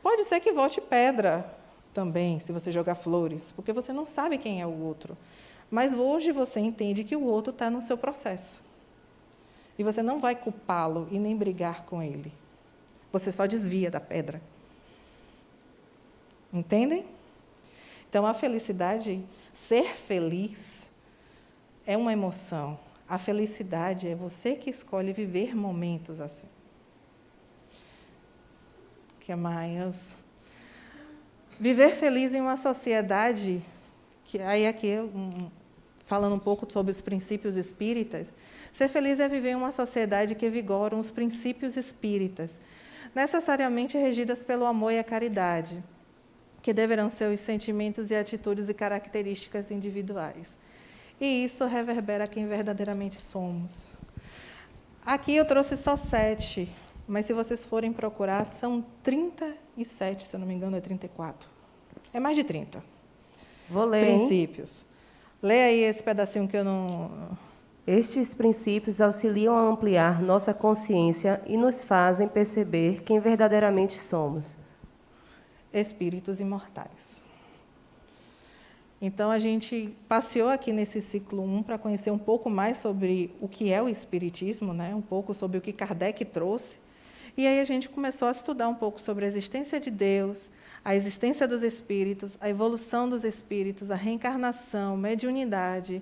Speaker 1: Pode ser que volte pedra também, se você jogar flores, porque você não sabe quem é o outro. Mas hoje você entende que o outro está no seu processo. E você não vai culpá-lo e nem brigar com ele. Você só desvia da pedra. Entendem? Então, a felicidade, ser feliz, é uma emoção. A felicidade é você que escolhe viver momentos assim. O que mais? Viver feliz em uma sociedade, que aí aqui, falando um pouco sobre os princípios espíritas, ser feliz é viver em uma sociedade que vigoram os princípios espíritas, necessariamente regidas pelo amor e a caridade, que deverão ser os sentimentos e atitudes e características individuais. E isso reverbera quem verdadeiramente somos. Aqui eu trouxe só 7, mas se vocês forem procurar, são 37, se eu não me engano, é 34. É mais de 30.
Speaker 2: Vou ler,
Speaker 1: princípios. Lê aí esse pedacinho que eu não...
Speaker 2: Estes princípios auxiliam a ampliar nossa consciência e nos fazem perceber quem verdadeiramente somos.
Speaker 1: Espíritos imortais. Então, a gente passeou aqui nesse ciclo 1 para conhecer um pouco mais sobre o que é o Espiritismo, né? Um pouco sobre o que Kardec trouxe. E aí a gente começou a estudar um pouco sobre a existência de Deus, a existência dos espíritos, a evolução dos espíritos, a reencarnação, mediunidade,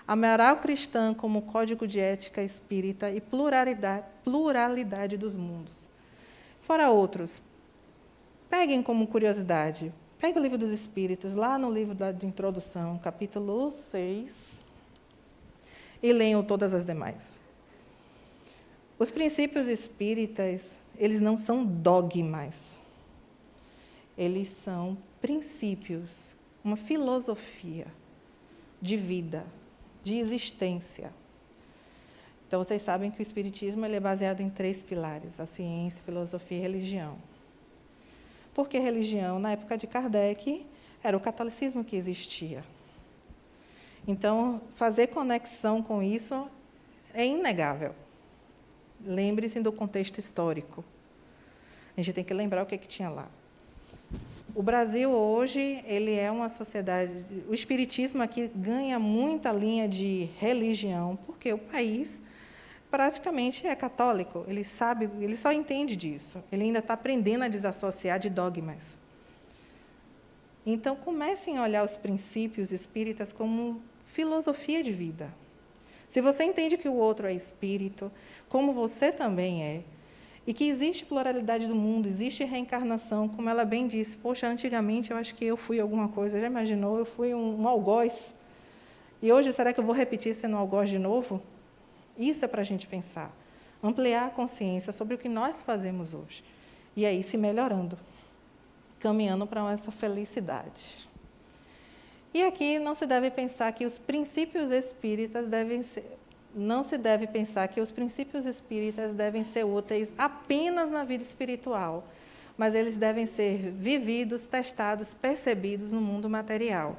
Speaker 1: a moral cristã como código de ética espírita e pluralidade dos mundos. Fora outros. Peguem como curiosidade. Pegue o Livro dos Espíritos, lá no livro de introdução, capítulo 6, e leiam todas as demais. Os princípios espíritas, eles não são dogmas. Eles são princípios, uma filosofia de vida, de existência. Então, vocês sabem que o Espiritismo ele é baseado em 3 pilares, a ciência, a filosofia e a religião. Porque religião, na época de Kardec, era o catolicismo que existia. Então, fazer conexão com isso é inegável. Lembre-se do contexto histórico. A gente tem que lembrar o que tinha lá. O Brasil, hoje, ele é uma sociedade... O espiritismo aqui ganha muita linha de religião, porque o país praticamente é católico. Ele sabe, ele só entende disso. Ele ainda está aprendendo a desassociar de dogmas. Então, comecem a olhar os princípios espíritas como filosofia de vida. Se você entende que o outro é espírito, como você também é, e que existe pluralidade do mundo, existe reencarnação, como ela bem disse, poxa, antigamente eu acho que eu fui alguma coisa, já imaginou? Eu fui um algoz. E hoje, será que eu vou repetir sendo um algoz de novo? Isso é para a gente pensar. Ampliar a consciência sobre o que nós fazemos hoje. E aí, se melhorando, caminhando para essa felicidade. E aqui não se deve pensar que os princípios espíritas devem ser... Não se deve pensar que os princípios espíritas devem ser úteis apenas na vida espiritual, mas eles devem ser vividos, testados, percebidos no mundo material.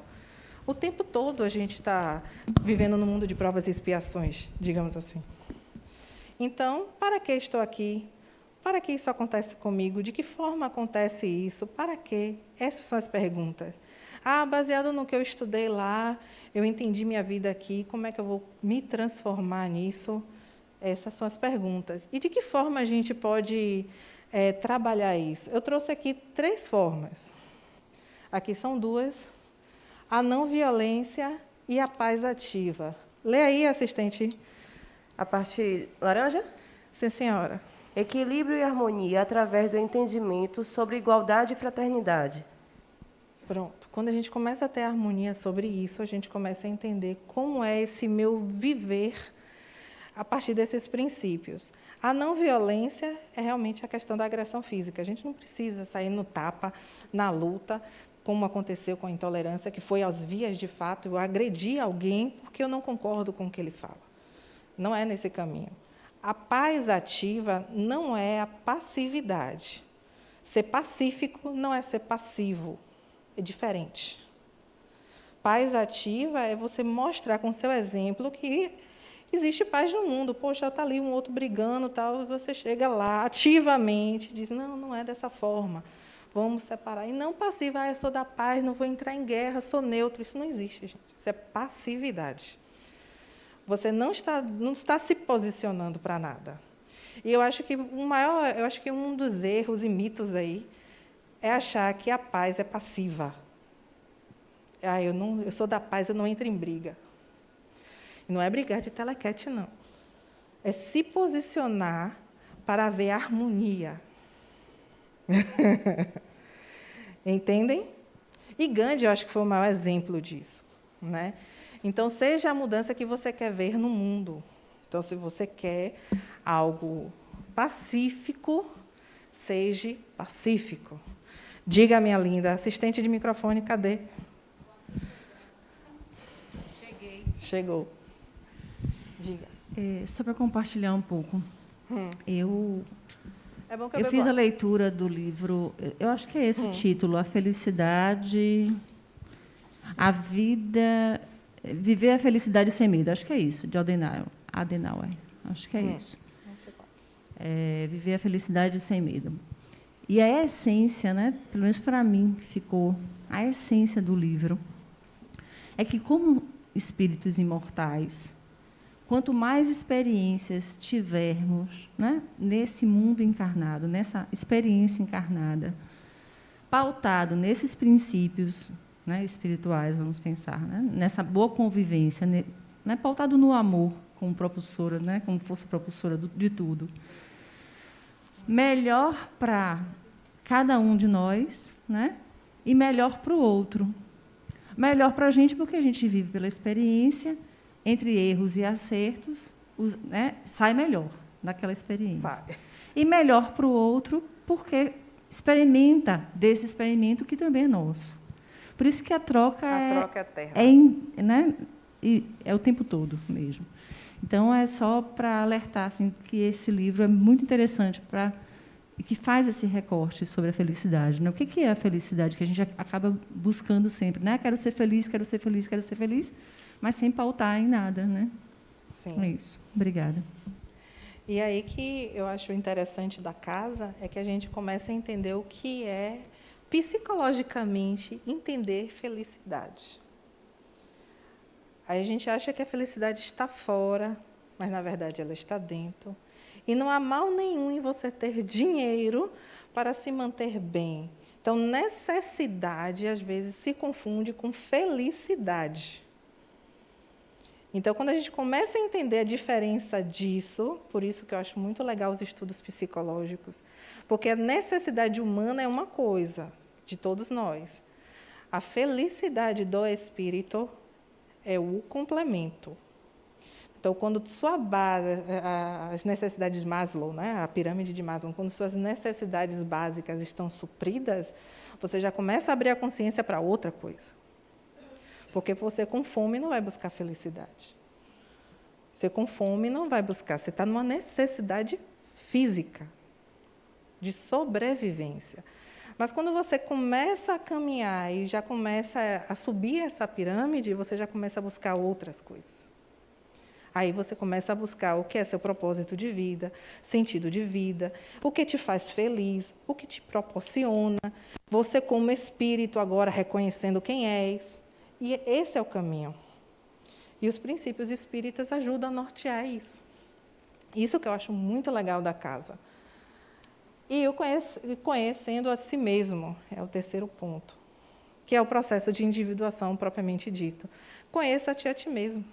Speaker 1: O tempo todo a gente está vivendo no mundo de provas e expiações, digamos assim. Então, para que estou aqui? Para que isso acontece comigo? De que forma acontece isso? Para quê? Essas são as perguntas. Baseado no que eu estudei lá, eu entendi minha vida aqui, como é que eu vou me transformar nisso? Essas são as perguntas. E de que forma a gente pode trabalhar isso? Eu trouxe aqui 3 formas. Aqui são 2. A não violência e a paz ativa. Lê aí, assistente.
Speaker 2: A parte laranja?
Speaker 1: Sim, senhora.
Speaker 2: Equilíbrio e harmonia através do entendimento sobre igualdade e fraternidade.
Speaker 1: Pronto. Quando a gente começa a ter harmonia sobre isso, a gente começa a entender como é esse meu viver a partir desses princípios. A não violência é realmente a questão da agressão física. A gente não precisa sair no tapa, na luta, como aconteceu com a intolerância, que foi às vias de fato, eu agredi alguém porque eu não concordo com o que ele fala. Não é nesse caminho. A paz ativa não é a passividade. Ser pacífico não é ser passivo. É diferente. Paz ativa é você mostrar com seu exemplo que existe paz no mundo. Poxa, está ali um outro brigando, tal, e você chega lá ativamente, diz, não é dessa forma. Vamos separar. E não passiva, eu sou da paz, não vou entrar em guerra, sou neutro. Isso não existe, gente. Isso é passividade. Você não está se posicionando para nada. E eu acho que um dos erros e mitos aí é achar que a paz é passiva. Eu sou da paz, eu não entro em briga. Não é brigar de telequete, não. É se posicionar para haver harmonia. Entendem? E Gandhi, eu acho que foi o maior exemplo disso, né? Então, seja a mudança que você quer ver no mundo. Então, se você quer algo pacífico, seja pacífico. Diga, minha linda, assistente de microfone, cadê?
Speaker 9: Cheguei.
Speaker 1: Chegou. Diga.
Speaker 7: Só para compartilhar um pouco. Eu
Speaker 1: É bom que
Speaker 7: eu fiz a leitura do livro, eu acho que é esse o título, A Felicidade, a Vida, Viver a Felicidade Sem Medo, acho que é isso, de Adenauer, acho que é isso. Viver a Felicidade Sem Medo. E a essência, né, pelo menos para mim, ficou a essência do livro, é que, como espíritos imortais, quanto mais experiências tivermos, né, nesse mundo encarnado, nessa experiência encarnada, pautado nesses princípios, né, espirituais, vamos pensar, né, nessa boa convivência, né, pautado no amor como propulsora, né, como força propulsora de tudo, melhor para cada um de nós, né, e melhor para o outro. Melhor para a gente porque a gente vive pela experiência, entre erros e acertos, né, sai melhor daquela experiência. Sai. E melhor para o outro porque experimenta desse experimento que também é nosso. Por isso que a troca
Speaker 1: troca é eterna.
Speaker 7: Né, é o tempo todo mesmo. Então, é só para alertar assim, que esse livro é muito interessante e que faz esse recorte sobre a felicidade. Né? O que é a felicidade? Que a gente acaba buscando sempre. Né? Quero ser feliz, quero ser feliz, quero ser feliz, mas sem pautar em nada. Né?
Speaker 1: Sim.
Speaker 7: É isso. Obrigada.
Speaker 1: E aí que eu acho interessante da casa é que a gente começa a entender o que é, psicologicamente, entender felicidade. Aí a gente acha que a felicidade está fora, mas, na verdade, ela está dentro. E não há mal nenhum em você ter dinheiro para se manter bem. Então, necessidade, às vezes, se confunde com felicidade. Então, quando a gente começa a entender a diferença disso, por isso que eu acho muito legal os estudos psicológicos, porque a necessidade humana é uma coisa, de todos nós. A felicidade do espírito é o complemento. Então, quando sua base, as necessidades de Maslow, né, a pirâmide de Maslow, quando suas necessidades básicas estão supridas, você já começa a abrir a consciência para outra coisa. Porque você com fome não vai buscar felicidade. Você com fome não vai buscar. Você está numa necessidade física, de sobrevivência. Mas quando você começa a caminhar e já começa a subir essa pirâmide, você já começa a buscar outras coisas. Aí você começa a buscar o que é seu propósito de vida, sentido de vida, o que te faz feliz, o que te proporciona, você como espírito agora reconhecendo quem és. E esse é o caminho. E os princípios espíritas ajudam a nortear isso. Isso que eu acho muito legal da casa. E eu conhecendo a si mesmo, é o terceiro ponto, que é o processo de individuação propriamente dito. Conheça-te a ti mesmo.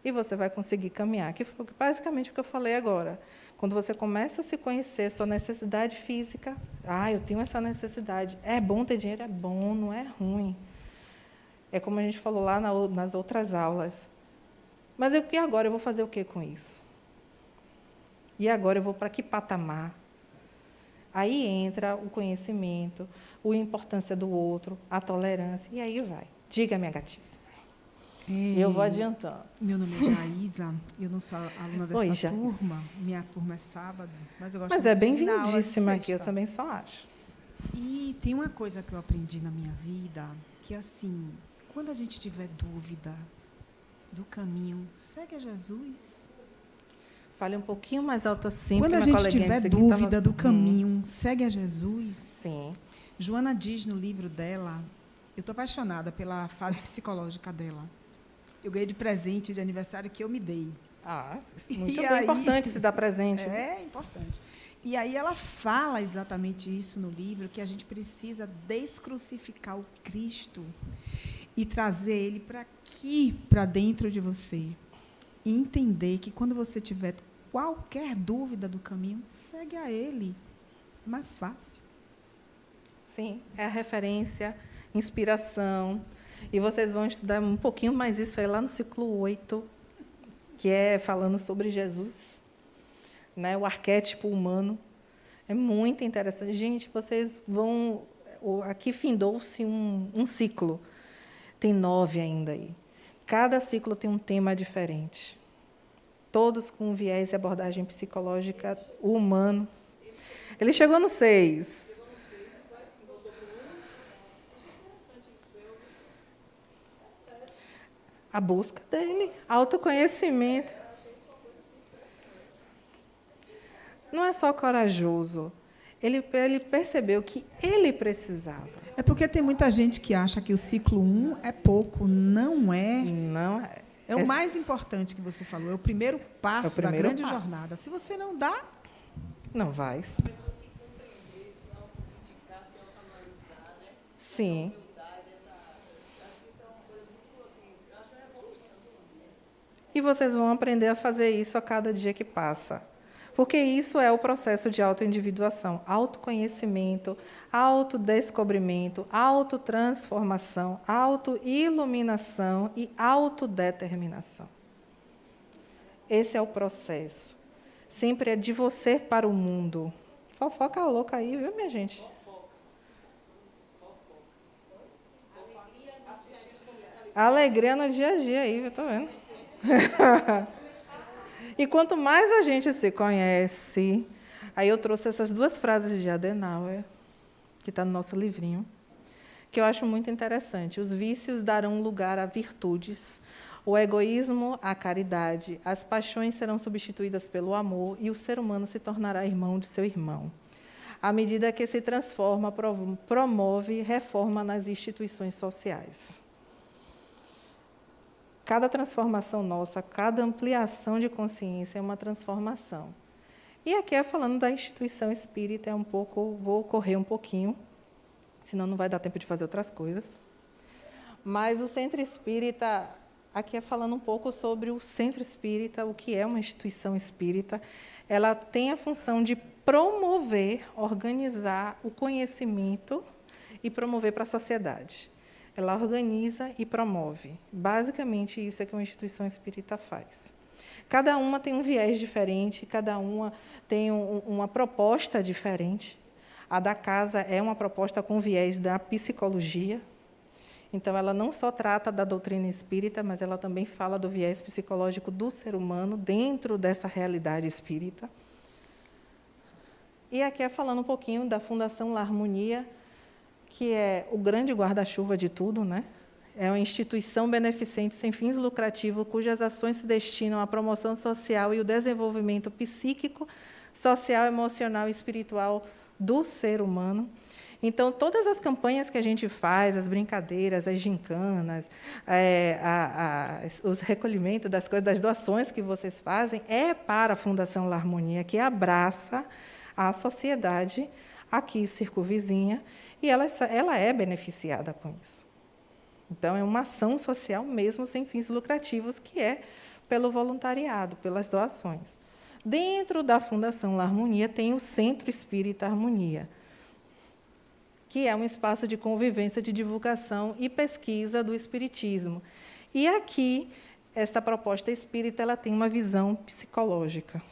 Speaker 1: E você vai conseguir caminhar, que foi basicamente o que eu falei agora. Quando você começa a se conhecer, sua necessidade física, eu tenho essa necessidade. É bom ter dinheiro? É bom, não é ruim. É como a gente falou lá nas outras aulas. Mas e agora? Eu vou fazer o quê com isso? E agora eu vou para que patamar? Aí entra o conhecimento, a importância do outro, a tolerância, e aí vai. Diga, minha gatíssima. Eu vou adiantando.
Speaker 13: Meu nome é Jaísa, eu não sou aluna dessa turma, minha turma é sábado, mas eu gosto
Speaker 1: Mas é bem-vindíssima aqui, eu também só acho.
Speaker 13: E tem uma coisa que eu aprendi na minha vida, que assim, quando a gente tiver dúvida do caminho, segue a Jesus.
Speaker 1: Fale um pouquinho mais alto assim.
Speaker 13: Quando a gente tiver dúvida do caminho, segue a Jesus.
Speaker 1: Sim.
Speaker 13: Joana diz no livro dela, eu estou apaixonada pela fase psicológica dela. Eu ganhei de presente de aniversário que eu me dei.
Speaker 1: Muito importante se dar presente.
Speaker 13: É importante. E aí ela fala exatamente isso no livro, que a gente precisa descrucificar o Cristo e trazer ele para aqui, para dentro de você. E entender que quando você tiver qualquer dúvida do caminho, segue a ele. É mais fácil.
Speaker 1: Sim, é a referência, inspiração. E vocês vão estudar um pouquinho mais isso aí lá no ciclo 8, que é falando sobre Jesus, né? O arquétipo humano. É muito interessante. Gente, vocês vão... Aqui findou-se um ciclo. Tem 9 ainda aí. Cada ciclo tem um tema diferente. Todos com viés e abordagem psicológica humano. Ele chegou no 6. A busca dele, autoconhecimento. Não é só corajoso. Ele percebeu que ele precisava.
Speaker 13: É porque tem muita gente que acha que o ciclo 1 é pouco. Não é.
Speaker 1: Não é.
Speaker 13: É o mais importante que você falou. É o primeiro passo da grande jornada. Se você não dá...
Speaker 1: Não vai. Sim. E vocês vão aprender a fazer isso a cada dia que passa. Porque isso é o processo de autoindividuação, autoconhecimento, autodescobrimento, autotransformação, autoiluminação e autodeterminação. Esse é o processo. Sempre é de você para o mundo. Fofoca louca aí, viu, minha gente? Alegria no dia a dia aí, eu tô vendo. E quanto mais a gente se conhece, aí eu trouxe essas duas frases de Adenauer, que está no nosso livrinho, que eu acho muito interessante. Os vícios darão lugar a virtudes, o egoísmo à caridade, as paixões serão substituídas pelo amor e o ser humano se tornará irmão de seu irmão. À medida que se transforma, promove reforma nas instituições sociais. Cada transformação nossa, cada ampliação de consciência é uma transformação. E aqui é falando da instituição espírita, vou correr um pouquinho, senão não vai dar tempo de fazer outras coisas. Mas o Centro Espírita, aqui é falando um pouco sobre o Centro Espírita, o que é uma instituição espírita. Ela tem a função de promover, organizar o conhecimento e promover para a sociedade. Ela organiza e promove. Basicamente, isso é que uma instituição espírita faz. Cada uma tem um viés diferente, cada uma tem uma proposta diferente. A da casa é uma proposta com viés da psicologia. Então, ela não só trata da doutrina espírita, mas ela também fala do viés psicológico do ser humano dentro dessa realidade espírita. E aqui é falando um pouquinho da Fundação La Harmonia, que é o grande guarda-chuva de tudo, né? É uma instituição beneficente sem fins lucrativos, cujas ações se destinam à promoção social e o desenvolvimento psíquico, social, emocional e espiritual do ser humano. Então, todas as campanhas que a gente faz, as brincadeiras, as gincanas, os recolhimentos das coisas, das doações que vocês fazem, é para a Fundação La Harmonia, que abraça a sociedade aqui circunvizinha, e ela é beneficiada com isso. Então, é uma ação social mesmo sem fins lucrativos, que é pelo voluntariado, pelas doações. Dentro da Fundação La Harmonia tem o Centro Espírita Harmonia, que é um espaço de convivência, de divulgação e pesquisa do espiritismo. E aqui, esta proposta espírita ela tem uma visão psicológica.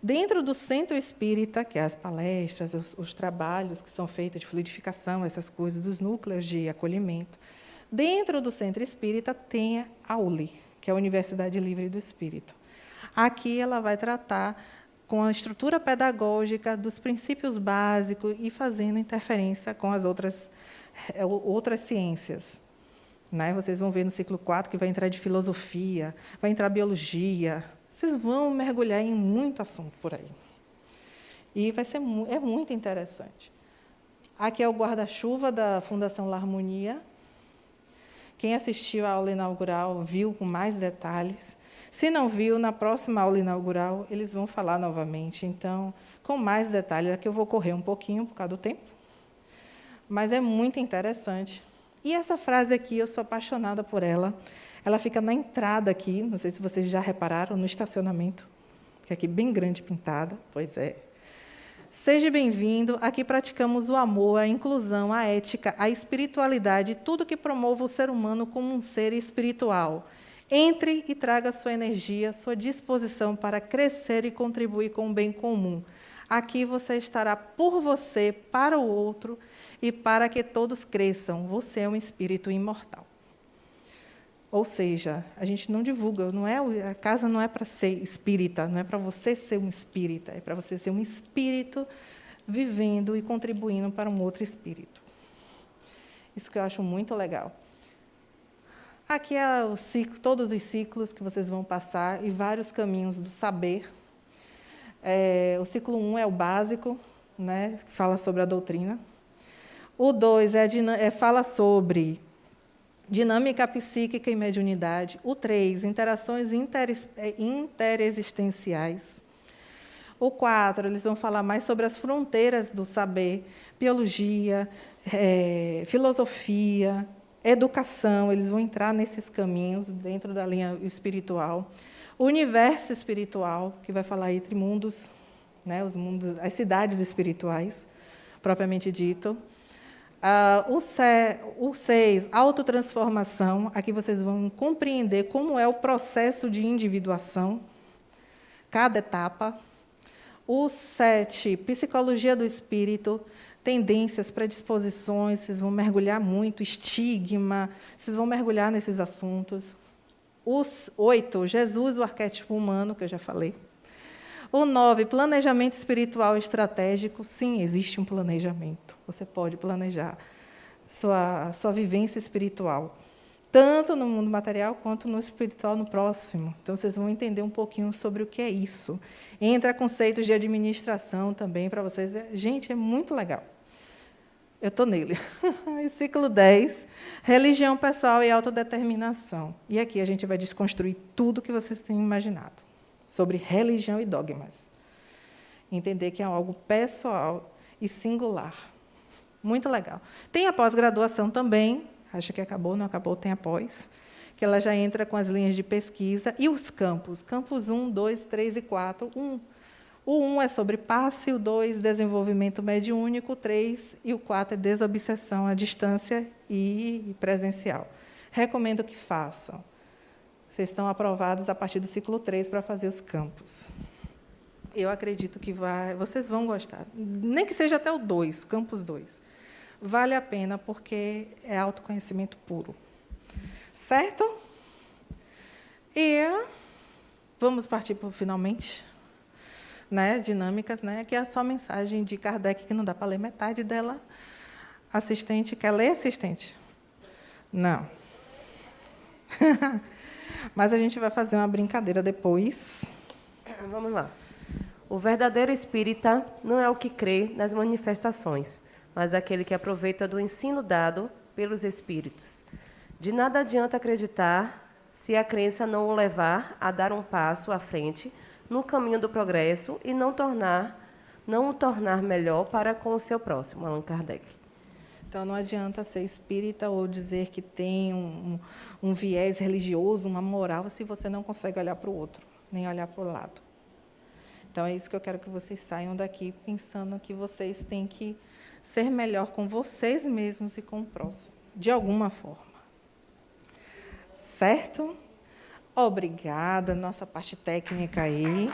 Speaker 1: Dentro do Centro Espírita, que é as palestras, os trabalhos que são feitos de fluidificação, essas coisas, dos núcleos de acolhimento, dentro do Centro Espírita tem a ULI, que é a Universidade Livre do Espírito. Aqui ela vai tratar com a estrutura pedagógica dos princípios básicos e fazendo interferência com as outras ciências. Né? Vocês vão ver no ciclo 4 que vai entrar de filosofia, vai entrar biologia. Vocês vão mergulhar em muito assunto por aí. E é muito interessante. Aqui é o guarda-chuva da Fundação La Harmonia. Quem assistiu à aula inaugural viu com mais detalhes. Se não viu, na próxima aula inaugural, eles vão falar novamente. Então, com mais detalhes, aqui eu vou correr um pouquinho por causa do tempo. Mas é muito interessante. E essa frase aqui, eu sou apaixonada por ela. Ela fica na entrada aqui, não sei se vocês já repararam, no estacionamento, que é aqui bem grande, pintada. Pois é. Seja bem-vindo. Aqui praticamos o amor, a inclusão, a ética, a espiritualidade, tudo que promova o ser humano como um ser espiritual. Entre e traga sua energia, sua disposição para crescer e contribuir com o bem comum. Aqui você estará por você, para o outro e para que todos cresçam. Você é um espírito imortal. Ou seja, a gente não divulga, a casa não é para ser espírita, não é para você ser um espírita, é para você ser um espírito vivendo e contribuindo para um outro espírito. Isso que eu acho muito legal. Aqui é todos os ciclos que vocês vão passar e vários caminhos do saber. O ciclo 1 é o básico, né, que fala sobre a doutrina. O 2 fala sobre dinâmica psíquica e mediunidade. O 3, interações interexistenciais. O 4, eles vão falar mais sobre as fronteiras do saber, biologia, filosofia, educação. Eles vão entrar nesses caminhos dentro da linha espiritual. O universo espiritual, que vai falar entre mundos, né, os mundos, as cidades espirituais, propriamente dito. O 6, autotransformação. Aqui vocês vão compreender como é o processo de individuação, cada etapa. O 7, psicologia do espírito, tendências, predisposições, vocês vão mergulhar muito, estigma, vocês vão mergulhar nesses assuntos. O 8, Jesus, o arquétipo humano, que eu já falei. O 9, planejamento espiritual estratégico. Sim, existe um planejamento. Você pode planejar sua vivência espiritual, tanto no mundo material quanto no espiritual, no próximo. Então, vocês vão entender um pouquinho sobre o que é isso. Entra conceitos de administração também para vocês. Gente, é muito legal. Eu estou nele. Ciclo 10, religião pessoal e autodeterminação. E aqui a gente vai desconstruir tudo que vocês têm imaginado sobre religião e dogmas. Entender que é algo pessoal e singular. Muito legal. Tem a pós-graduação também. Acho que acabou, não acabou, tem a pós. Que ela já entra com as linhas de pesquisa. E os campos. Campos 1, 2, 3 e 4. O 1 é sobre passe, o 2, desenvolvimento mediúnico, o 3 e o 4 é desobsessão à distância e presencial. Recomendo que façam. Vocês estão aprovados a partir do ciclo 3 para fazer os campos. Eu acredito que vocês vão gostar. Nem que seja até o 2, o campus 2. Vale a pena, porque é autoconhecimento puro. Certo? E vamos partir para finalmente, né, dinâmicas, né, que é só mensagem de Kardec, que não dá para ler metade dela. Assistente, quer ler, assistente? Não. Mas a gente vai fazer uma brincadeira depois.
Speaker 2: Vamos lá. O verdadeiro espírita não é o que crê nas manifestações, mas aquele que aproveita do ensino dado pelos espíritos. De nada adianta acreditar se a crença não o levar a dar um passo à frente no caminho do progresso e não o tornar melhor para com o seu próximo. Allan Kardec.
Speaker 1: Então, não adianta ser espírita ou dizer que tem um viés religioso, uma moral, se você não consegue olhar para o outro, nem olhar para o lado. Então, é isso que eu quero que vocês saiam daqui pensando que vocês têm que ser melhor com vocês mesmos e com o próximo, de alguma forma. Certo? Obrigada, nossa parte técnica aí.